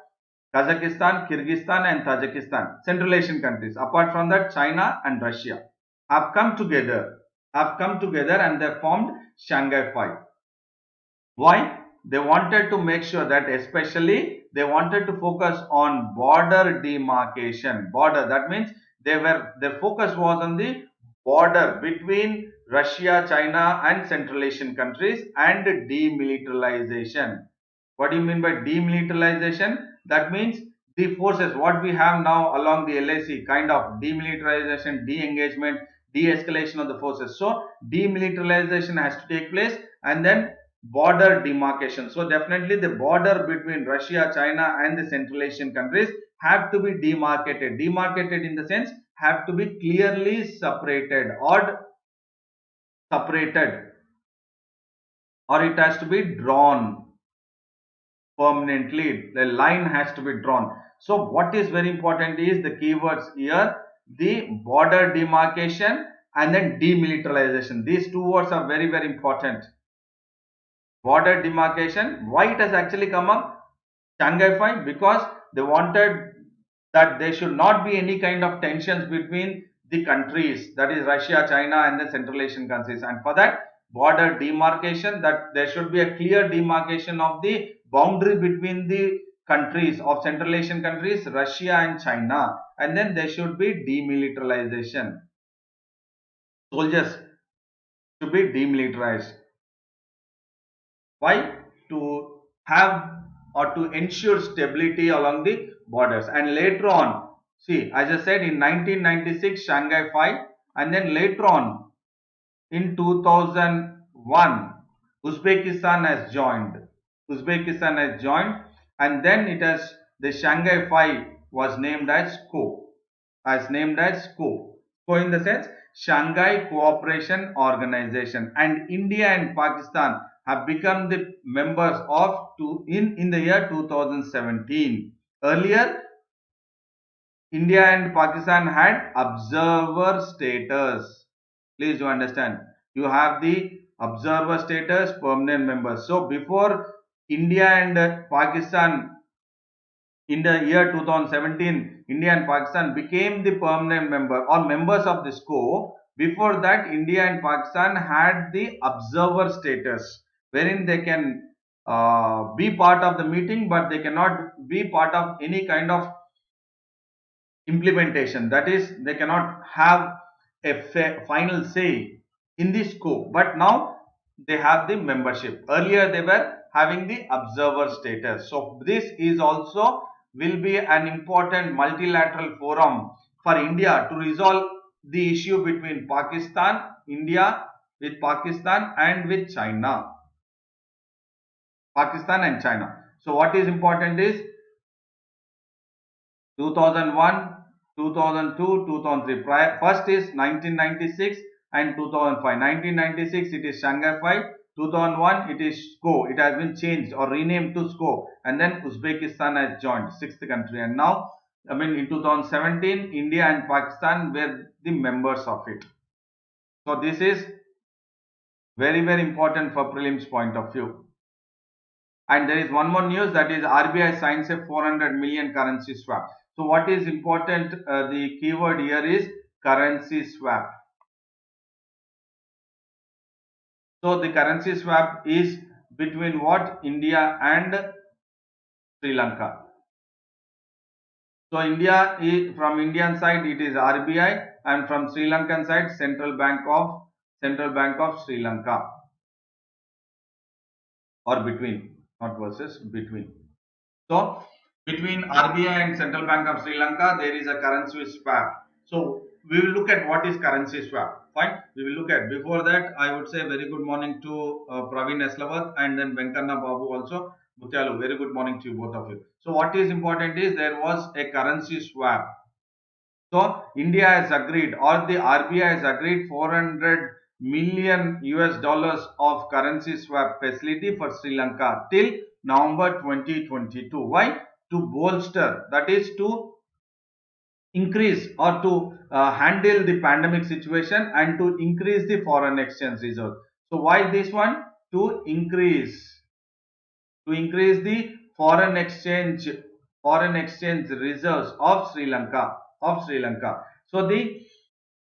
Kazakhstan, Kyrgyzstan and Tajikistan. Central Asian countries. Apart from that, China and Russia have come together. And they formed Shanghai 5. Why? They wanted to make sure that, especially they wanted to focus on border demarcation. Border, that means their focus was on the border between Russia, China and Central Asian countries and demilitarization. What do you mean by demilitarization? That means the forces what we have now along the LAC, kind of demilitarization, de-engagement, de-escalation of the forces. So demilitarization has to take place, and then border demarcation. So definitely the border between Russia, China and the Central Asian countries have to be demarcated. Demarcated in the sense, have to be clearly separated, or it has to be drawn permanently. The line has to be drawn. So what is very important is the keywords here, the border demarcation and then demilitarization. These two words are very, very important. Border demarcation. Why it has actually come up Shanghai 5? Because they wanted that there should not be any kind of tensions between the countries, that is Russia, China and the Central Asian countries, and for that border demarcation, that there should be a clear demarcation of the boundary between the countries of Central Asian countries, Russia and China, and then there should be demilitarization. Soldiers should be demilitarized. Why? To have or to ensure stability along the borders. And later on, see, as I said, in 1996 Shanghai 5, and then later on in 2001 Uzbekistan has joined. And then it has, the Shanghai 5 was named as SCO. So in the sense, Shanghai Cooperation Organization, and India and Pakistan have become the members of in the year 2017. Earlier, India and Pakistan had observer status. Please do understand. You have the observer status, permanent members. So before India and Pakistan, in the year 2017, India and Pakistan became the permanent member or members of the SCO. Before that, India and Pakistan had the observer status, wherein they can be part of the meeting, but they cannot be part of any kind of implementation. That is, they cannot have a final say in the scope, but now they have the membership. Earlier they were having the observer status. So this is also will be an important multilateral forum for India to resolve the issue between Pakistan, India, with Pakistan and with China. Pakistan and China. So what is important is 2001, 2002, 2003. First is 1996 and 2005. 1996 it is Shanghai 5. 2001 it is SCO. It has been changed or renamed to SCO, and then Uzbekistan has joined, sixth country, and now in 2017 India and Pakistan were the members of it. So this is very important for prelims point of view. And there is one more news, that is RBI signs a 400 million currency swap. So what is important, the keyword here is currency swap. So the currency swap is between what? India and Sri Lanka. So India is, from Indian side it is RBI, and from Sri Lankan side Central Bank of Sri Lanka, or between, not versus, between. So between RBI and Central Bank of Sri Lanka, there is a currency swap. So we will look at what is currency swap. Fine. We will look at. Before that, I would say very good morning to Praveen Eslavath and then Venkanna Babu also. Mutyalu, very good morning to you, both of you. So what is important is there was a currency swap. So India has agreed, or the RBI has agreed, 400 million US dollars of currency swap facility for Sri Lanka till November 2022. Why? To bolster, that is to increase or to handle the pandemic situation and to increase the foreign exchange reserve. So why this one? To increase the foreign exchange reserves of Sri Lanka. So the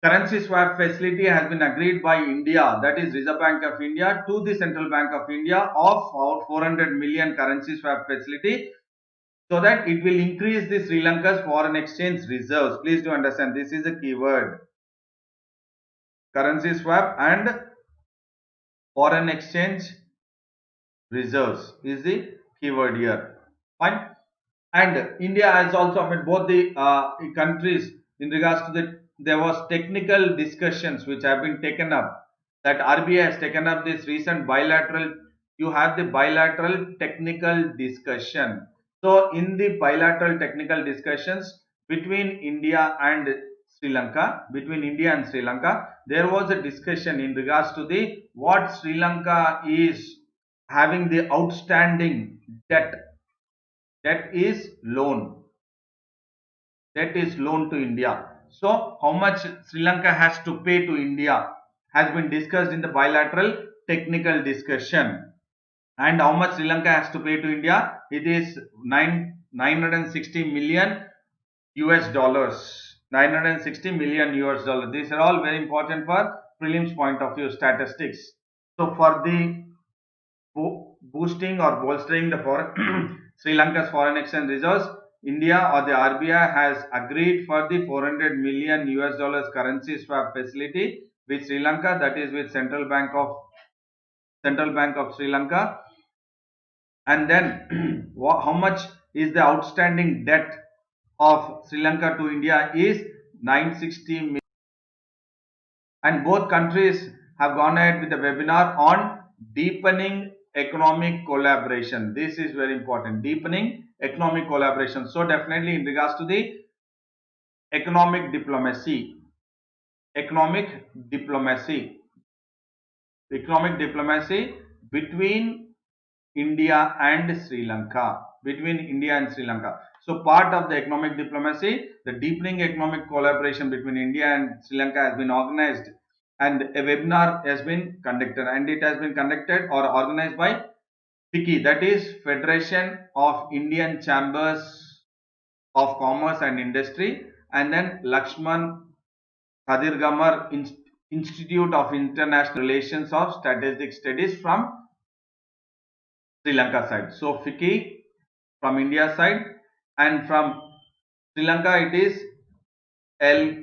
currency swap facility has been agreed by India, that is Reserve Bank of India, to the Central Bank of India of 400 million currency swap facility, so that it will increase the Sri Lanka's foreign exchange reserves. Please do understand, this is a keyword. Currency swap and foreign exchange reserves is the keyword here. Fine. And India has also, both the countries, in regards to there was technical discussions which have been taken up, that RBI has taken up this recent bilateral, you have the bilateral technical discussion. So in the bilateral technical discussions between India and Sri Lanka, there was a discussion in regards to the what Sri Lanka is having the outstanding debt. Debt is loan to India. So how much Sri Lanka has to pay to India has been discussed in the bilateral technical discussion. And how much Sri Lanka has to pay to India? It is 960 million US dollars. 960 million US dollars. These are all very important for prelims point of view, statistics. So for the boosting or bolstering the foreign Sri Lanka's foreign exchange reserves, India or the RBI has agreed for the 400 million US dollars currency swap facility with Sri Lanka, that is with Central Bank of Sri Lanka. And then how much is the outstanding debt of Sri Lanka to India is 960 million. And both countries have gone ahead with the webinar on deepening economic collaboration. This is very important, deepening economic collaboration. So definitely in regards to the economic diplomacy, economic diplomacy, economic diplomacy between India and Sri Lanka, between India and Sri Lanka. So part of the economic diplomacy, the deepening economic collaboration between India and Sri Lanka has been organized, and a webinar has been conducted, and it has been conducted or organized by FICCI, that is Federation of Indian Chambers of Commerce and Industry, and then Lakshman Kadirgamar Institute of International Relations of Strategic Studies from Sri Lanka side. So FICCI from India side, and from Sri Lanka it is LKIIRSS.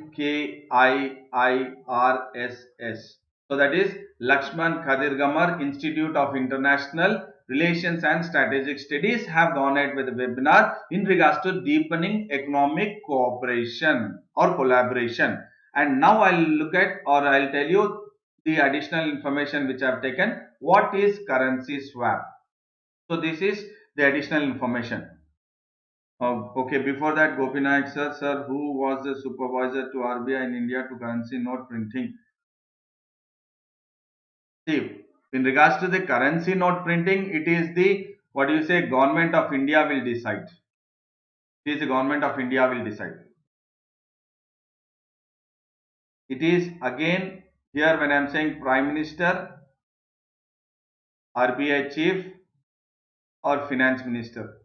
So that is Lakshman Kadirgamar Institute of International Relations and Strategic Studies have gone ahead with a webinar in regards to deepening economic cooperation or collaboration. And now I'll look at, or I'll tell you the additional information which I have taken. What is currency swap? So this is the additional information. Okay, before that, Gopinath sir, who was the supervisor to RBI in India to currency note printing? See, in regards to the currency note printing, it is the, what do you say, government of India will decide. It is the government of India will decide. It is again here when I am saying Prime Minister, RBI chief, or Finance Minister,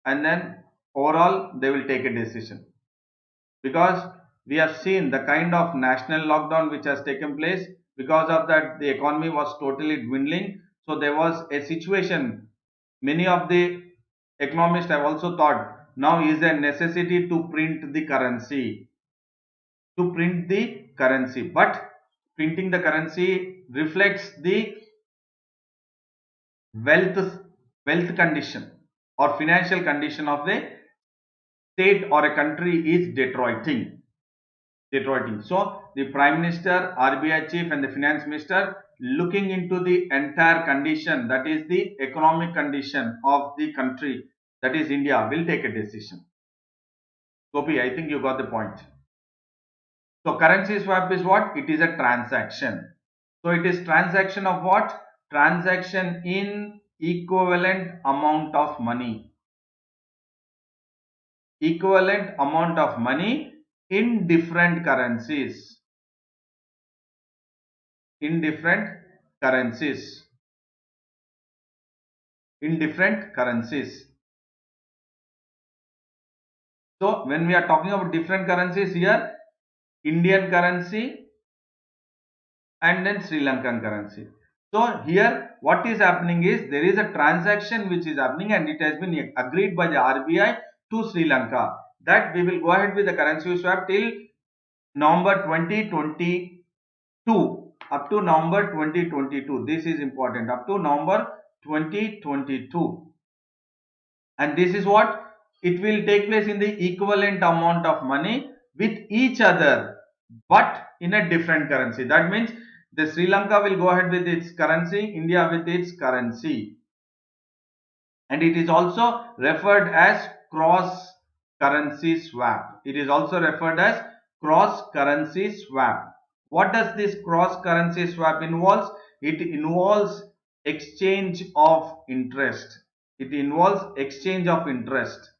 and then overall they will take a decision, because we have seen the kind of national lockdown which has taken place. Because of that, the economy was totally dwindling. So there was a situation, many of the economists have also thought now is a necessity to print the currency, but printing the currency reflects the wealth wealth condition or financial condition of the state or a country is deteriorating. So the Prime Minister, RBI chief, and the Finance Minister, looking into the entire condition, that is the economic condition of the country, that is India, will take a decision. Gopi, I think you got the point. So currency swap is what? It is a transaction. So it is transaction of what? Transaction in equivalent amount of money. Equivalent amount of money in different currencies. In different currencies. In different currencies. So when we are talking about different currencies here, Indian currency and then Sri Lankan currency. So here what is happening is there is a transaction which is happening, and it has been agreed by the RBI to Sri Lanka that we will go ahead with the currency swap till November 2022. Up to November 2022. This is important. Up to November 2022. And this is what? It will take place in the equivalent amount of money with each other, but in a different currency. That means the Sri Lanka will go ahead with its currency, India with its currency. And it is also referred as cross currency swap. It is also referred as cross currency swap. What does this cross currency swap involves? It involves exchange of interest. It involves exchange of interest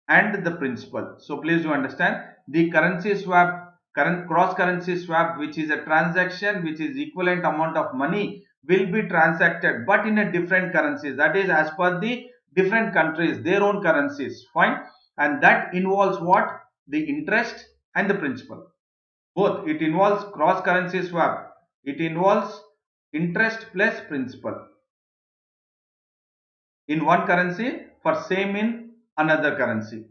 and the principal. So please do understand, the currency swap, cross currency swap, which is a transaction which is equivalent amount of money will be transacted but in a different currencies, that is as per the different countries their own currencies, fine. And that involves what? The interest and the principal, both. It involves cross currency swap, it involves interest plus principal in one currency for same in another currency.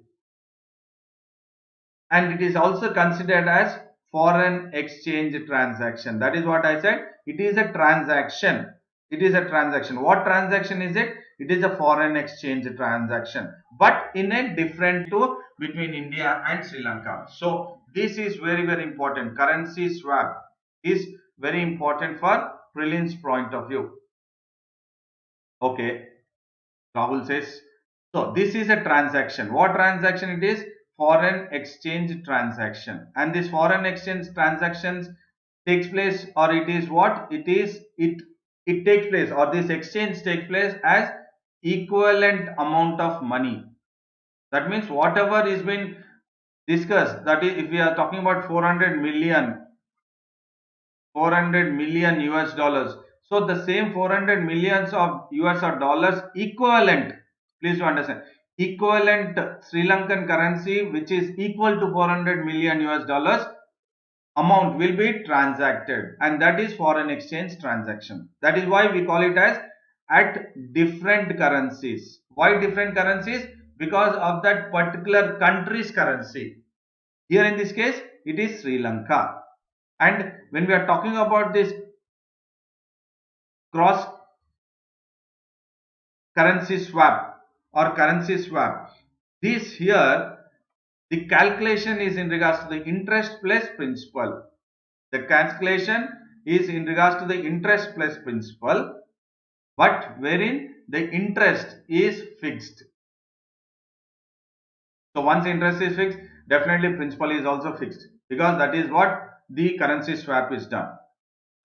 And it is also considered as foreign exchange transaction. That is what I said, it is a transaction. It is a transaction. What transaction is it? It is a foreign exchange transaction, but in a different to between India and Sri Lanka. So this is very important. Currency swap is very important for prelims point of view. Okay, Rahul says, so this is a transaction. What transaction it is? foreign exchange transaction, and this foreign exchange transactions takes place, or it is what it is, it takes place, or this exchange takes place as equivalent amount of money. That means whatever is been discussed, that is if we are talking about 400 million US dollars. So the same 400 millions of US dollars equivalent, please to understand, equivalent Sri Lankan currency which is equal to 400 million US dollars amount will be transacted, and that is foreign exchange transaction. That is why we call it as at different currencies. Why different currencies? Because of that particular country's currency. Here in this case it is Sri Lanka. And when we are talking about this cross currency swap or currency swap, this here the calculation is in regards to the interest plus principal. The calculation is in regards to the interest plus principal, but wherein the interest is fixed. So once interest is fixed, definitely principal is also fixed, because that is what the currency swap is done.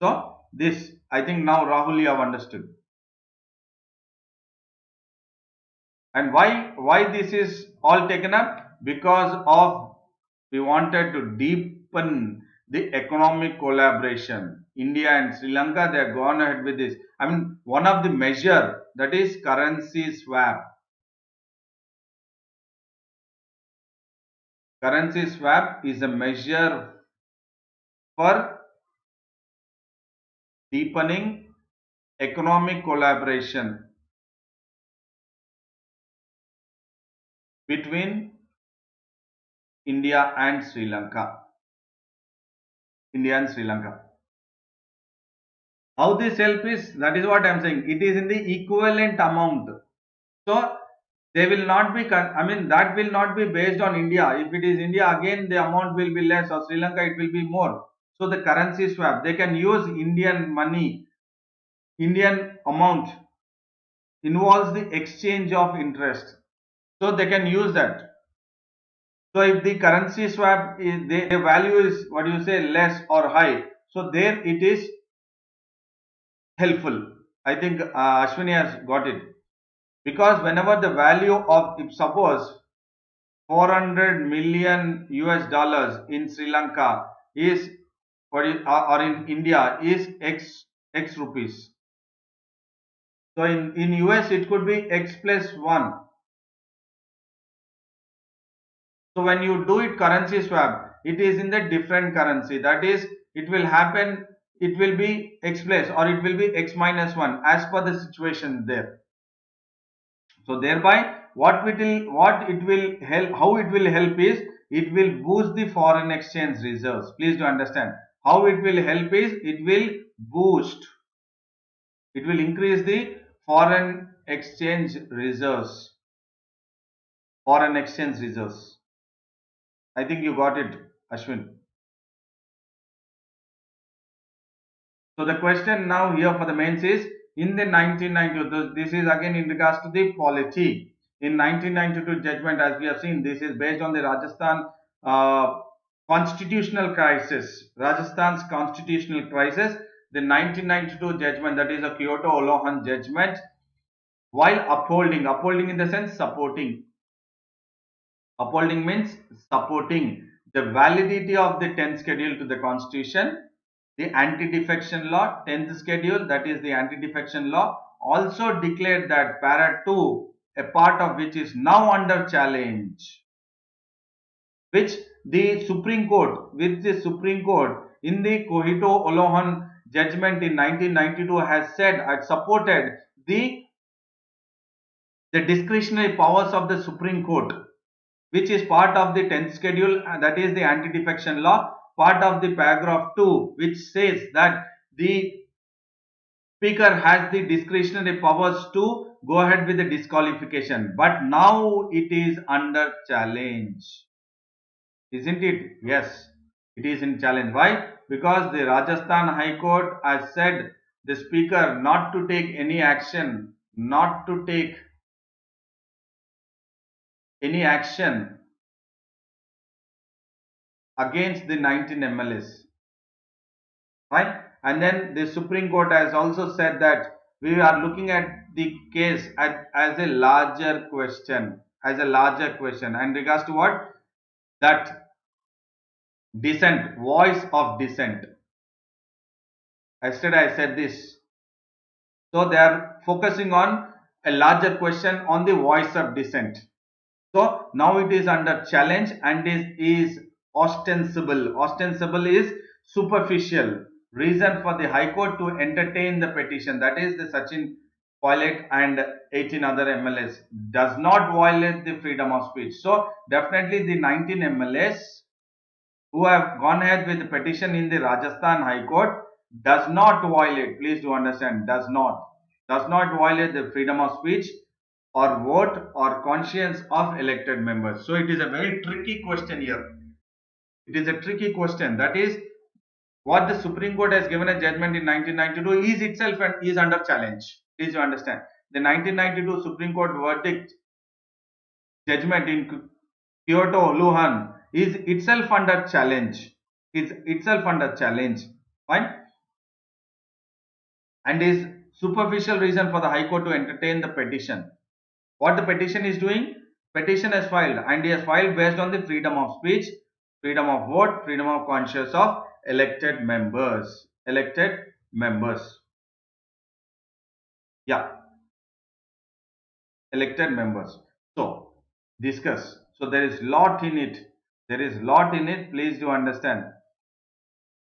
So this, I think now Rahul you have understood. And why this is all taken up? Because of we wanted to deepen the economic collaboration. India and Sri Lanka, they have gone ahead with this. I mean, one of the measure, that is currency swap. Currency swap is a measure for deepening economic collaboration between India and Sri Lanka. India and Sri Lanka. How this help is, that is what I am saying. It is in the equivalent amount. So they will not be, I mean, that will not be based on India. If it is India, again the amount will be less, or Sri Lanka it will be more. So the currency swap, they can use Indian money, Indian amount involves the exchange of interest. So they can use that. So if the currency swap is, the value is what you say less or high, so there it is helpful. I think Ashwini has got it. Because whenever the value of, if suppose 400 million US dollars in Sri Lanka is, or in India is X rupees. So in US it could be X plus 1. So when you do it currency swap, it is in the different currency. That is, it will happen, it will be X plus or it will be X minus 1 as per the situation there. So thereby what it will help, how it will help is, it will boost the foreign exchange reserves. Please do understand. How it will help is, it will boost, it will increase the foreign exchange reserves. Foreign exchange reserves. I think you got it, Ashwin. So the question now here for the mains is, in the 1992, this is again in regards to the polity. In 1992 judgment, as we have seen, this is based on the Rajasthan constitutional crisis. Rajasthan's constitutional crisis, the 1992 judgment, that is a Kyoto Olohan judgment, while upholding in the sense supporting. Upholding means supporting the validity of the 10th schedule to the constitution. The anti-defection law, 10th schedule, that is the anti-defection law, also declared that para 2, a part of which is now under challenge, which the Supreme Court, in the Kyoto Olohan judgment in 1992 has said and supported the discretionary powers of the Supreme Court, which is part of the 10th schedule, that is the anti-defection law, part of the paragraph 2, which says that the speaker has the discretionary powers to go ahead with the disqualification, but now it is under challenge, isn't it? Yes, it is in challenge. Why? Because the Rajasthan High Court has said the speaker not to take any action, not to take any action against the 19 MLAs, right? And then the Supreme Court has also said that we are looking at the case as a larger question, and regards to what? That dissent, voice of dissent. Yesterday I said this. So they are focusing on a larger question on the voice of dissent. So now it is under challenge and is ostensible. Ostensible is superficial. Reason for the High Court to entertain the petition, that is the Sachin Pilot and 18 other MLAs, does not violate the freedom of speech. So definitely the 19 MLAs who have gone ahead with the petition in the Rajasthan High Court does not violate, please do understand, does not violate the freedom of speech or vote or conscience of elected members. So it is a very tricky question here. It is a tricky question. That is what the Supreme Court has given a judgment in 1992 is itself and is under challenge. Please you understand. The 1992 Supreme Court verdict judgment in Kyoto Luhan is itself under challenge. Is itself under challenge. Fine. And is superficial reason for the High Court to entertain the petition. What the petition is doing? Petition has filed and he has filed based on the freedom of speech, freedom of vote, freedom of conscience of elected members. Elected members. Yeah, elected members. So discuss. So there is lot in it. There is lot in it. Please do understand.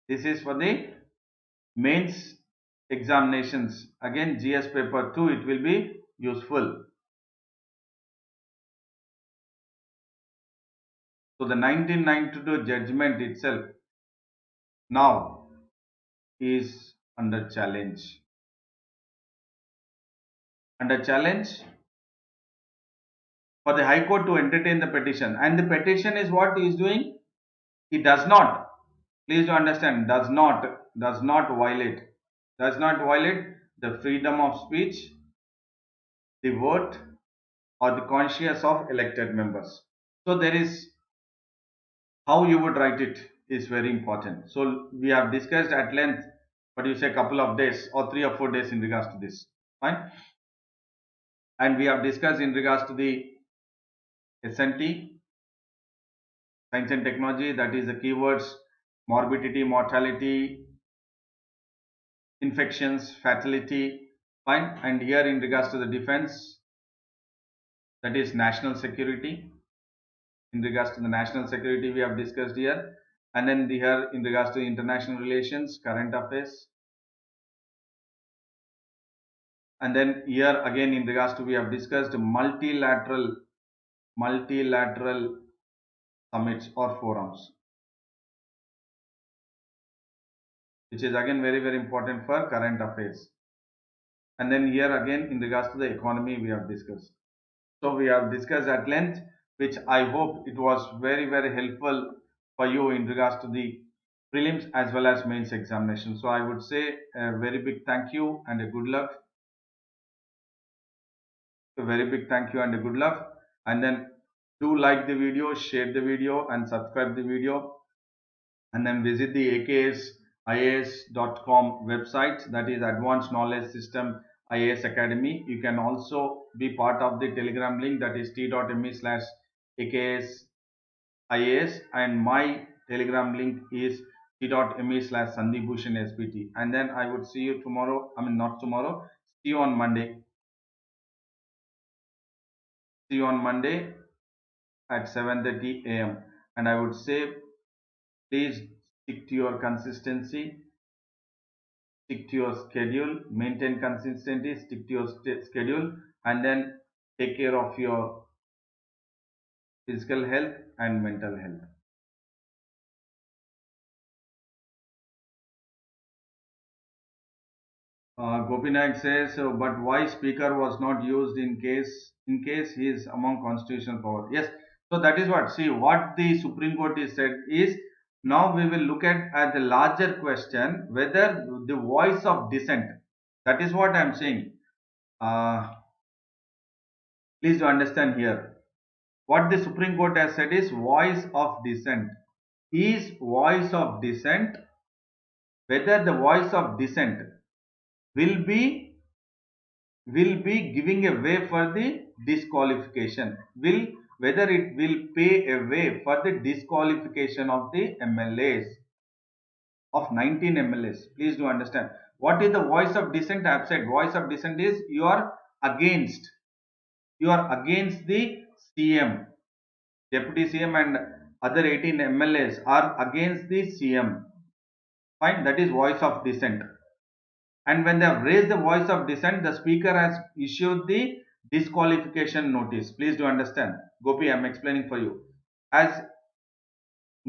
This is for the mains examinations. Again, GS paper 2, it will be useful. So the 1992 judgment itself now is under challenge. Under challenge for the High Court to entertain the petition. And the petition is what he is doing? He does not, please understand, does not violate the freedom of speech, the vote or the conscience of elected members. So there is, how you would write it is very important. So we have discussed at length, what you say, couple of days or 3 or 4 days in regards to this. Fine. And we have discussed in regards to the SNT, science and technology, that is the keywords: morbidity, mortality, infections, fatality. Fine. And here in regards to the defense, that is national security. In regards to the national security, we have discussed here. And then here in regards to international relations, current affairs. And then here again in regards to, we have discussed multilateral summits or forums, which is again very important for current affairs. And then here again in regards to the economy, we have discussed. So we have discussed at length, which I hope it was very helpful for you in regards to the prelims as well as mains examination. So I would say a very big thank you and a good luck. A very big thank you and a good luck. And then do like the video, share the video and subscribe the video. And then visit the AKSIAS.com website, that is Advanced Knowledge System IAS Academy. You can also be part of the Telegram link, that is t.me/AKSIAS, and my Telegram link is t.me/Sandeep SPT. And then I would see you tomorrow, not tomorrow, see you on Monday. See you on Monday at 7:30 a.m. And I would say, please stick to your consistency, stick to your schedule, maintain consistency, stick to your schedule, and then take care of your physical health and mental health. Gopinath says, but why speaker was not used in case he is among constitutional power? Yes, so that is what, see, what the Supreme Court is said is, now we will look at the larger question, whether the voice of dissent, that is what I am saying. Please to understand here, what the Supreme Court has said is voice of dissent. is voice of dissent, whether the voice of dissent will be giving a way for the disqualification, will whether it will pay a way for the disqualification of the MLAs, of 19 MLAs. Please do understand what is the voice of dissent. I have said voice of dissent is against you are against the CM, deputy CM, and other 18 MLAs are against the CM. Fine, that is voice of dissent. And when they have raised the voice of dissent, the speaker has issued the disqualification notice. Please do understand. Gopi, I am explaining for you. Has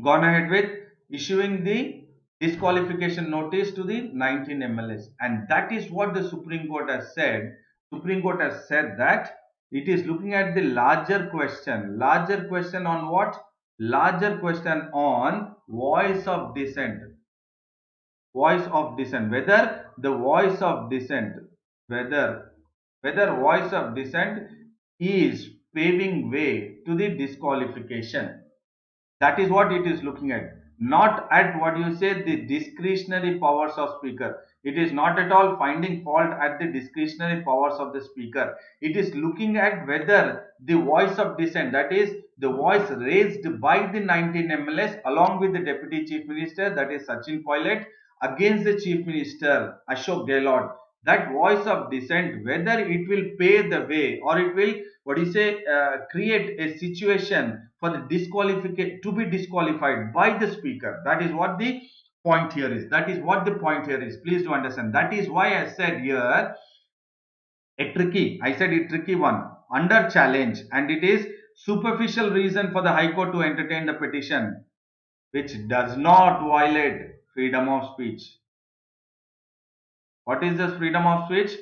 gone ahead with issuing the disqualification notice to the 19 MLAs. And that is what the Supreme Court has said. Supreme Court has said that it is looking at the larger question. Larger question on what? Larger question on voice of dissent. Voice of dissent. Whether the voice of dissent, whether voice of dissent is paving way to the disqualification. That is what it is looking at, not at what you say the discretionary powers of speaker. It is not at all finding fault at the discretionary powers of the speaker. It is looking at whether the voice of dissent, that is the voice raised by the 19 MLAs along with the deputy chief minister, that is Sachin Pilot, against the chief minister Ashok Gehlot, that voice of dissent, whether it will pave the way or it will, what do you say, create a situation for the disqualification to be disqualified by the speaker. That is what the point here is. That is what the point here is. Please do understand. That is why I said here I said a tricky one under challenge, and it is superficial reason for the High Court to entertain the petition which does not violate freedom of speech. What is this freedom of speech?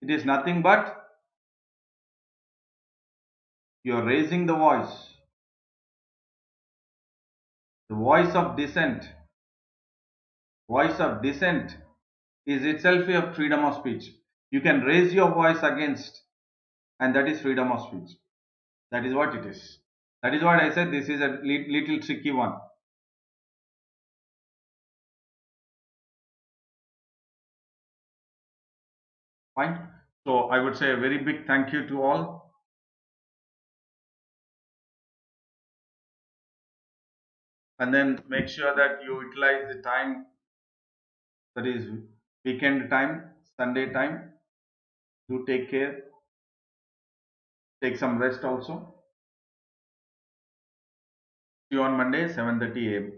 It is nothing but you are raising the voice. The voice of dissent. Voice of dissent is itself a freedom of speech. You can raise your voice against, and that is freedom of speech. That is what it is. That is what I said. This is a little tricky one. Fine. So I would say a very big thank you to all. And then make sure that you utilize the time, that is weekend time, Sunday time. Do take care. Take some rest also. See you on Monday, 7:30 a.m.